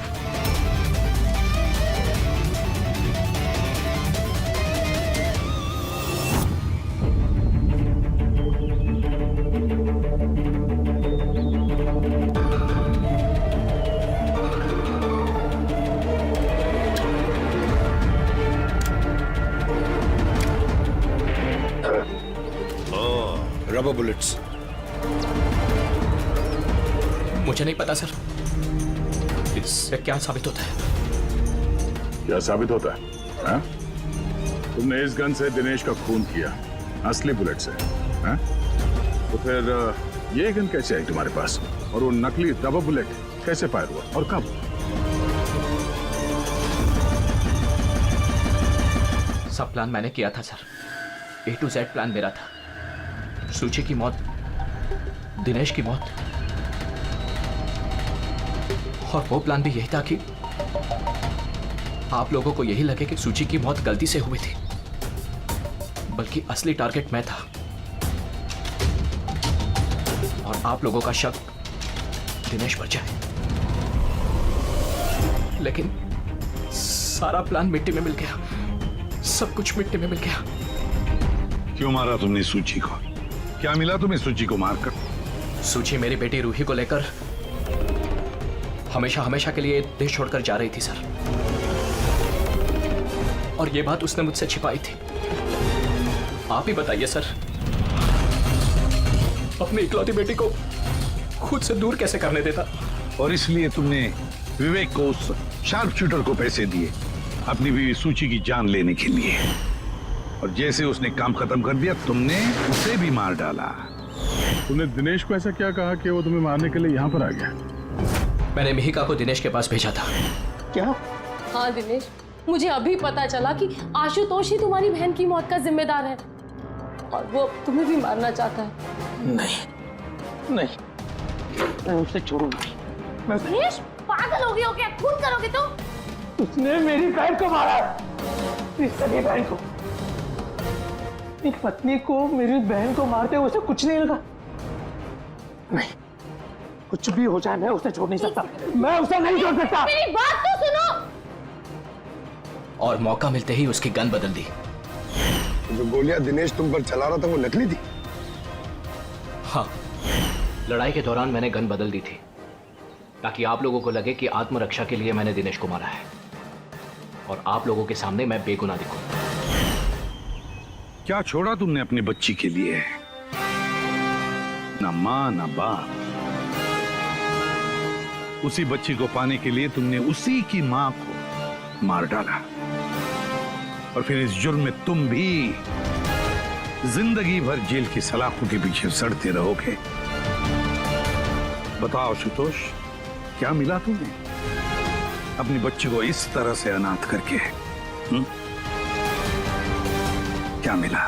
रबर बुलेट्स। मुझे नहीं पता सर, इससे क्या साबित होता है? क्या साबित होता है? हा? तुमने इस गन से दिनेश का खून किया, असली बुलेट से। हा? तो फिर ये गन कैसे आई तुम्हारे पास? और वो नकली रबर बुलेट कैसे फायर हुआ और कब? सब प्लान मैंने किया था sir. A to Z plan मेरा था। सूची की मौत, दिनेश की मौत, और वो प्लान भी यही था कि आप लोगों को यही लगे कि सूची की मौत गलती से हुई थी, बल्कि असली टारगेट मैं था। और आप लोगों का शक दिनेश पर जाए। लेकिन सारा प्लान मिट्टी में मिल गया, सब कुछ मिट्टी में मिल गया। क्यों मारा तुमने सूची को? क्या मिला तुम्हें सूची को मारकर? सूची मेरी बेटी रूही को लेकर हमेशा हमेशा के लिए देश छोड़कर जा रही थी सर, और ये बात उसने मुझसे छिपाई थी। आप ही बताइए सर, अपनी इकलौती बेटी को खुद से दूर कैसे करने देता? और इसलिए तुमने विवेक को, उस शार्प शूटर को पैसे दिए अपनी बीवी सूची की जान लेने के लिए, और जैसे उसने काम खत्म कर दिया तुमने उसे भी मार डाला। तुमने दिनेश को ऐसा क्या कहा कि वो तुम्हें मारने के लिए यहाँ पर आ गया? मैंने मिहिका को दिनेश के पास भेजा था। क्या? हाँ दिनेश, मुझे अभी पता चला कि आशुतोष ही तुम्हारी बहन की मौत का जिम्मेदार है और वो तुम्हें भी मारना चाहता है। नहीं नहीं, मैं उसे छोड़ूंगा। दिनेश, पागल हो गए हो क्या? खून करोगे तुम? उसने मेरी बहन को मारा, मेरी बहन को। एक पत्नी को मेरी बहन को मारते हुए उसे कुछ नहीं लगा। नहीं, कुछ भी हो जाए मैं उसे छोड़ नहीं सकता। मैं उसे नहीं छोड़ सकता। मेरी बात तो सुनो। और मौका मिलते ही उसकी गन बदल दी। जो गोलियां दिनेश तुम पर चला रहा था वो नकली थी? हाँ, लड़ाई के दौरान मैंने गन बदल दी थी ताकि आप लोगों को लगे कि आत्मरक्षा के लिए मैंने दिनेश को मारा है और आप लोगों के सामने मैं बेगुनाह दिखूं। क्या छोड़ा तुमने अपनी बच्ची के लिए? ना मां ना बाप। उसी बच्ची को पाने के लिए तुमने उसी की मां को मार डाला, और फिर इस जुर्म में तुम भी जिंदगी भर जेल की सलाखों के पीछे सड़ते रहोगे। बताओ आशुतोष, क्या मिला तुम्हें अपनी बच्ची को इस तरह से अनाथ करके? क्या मिला?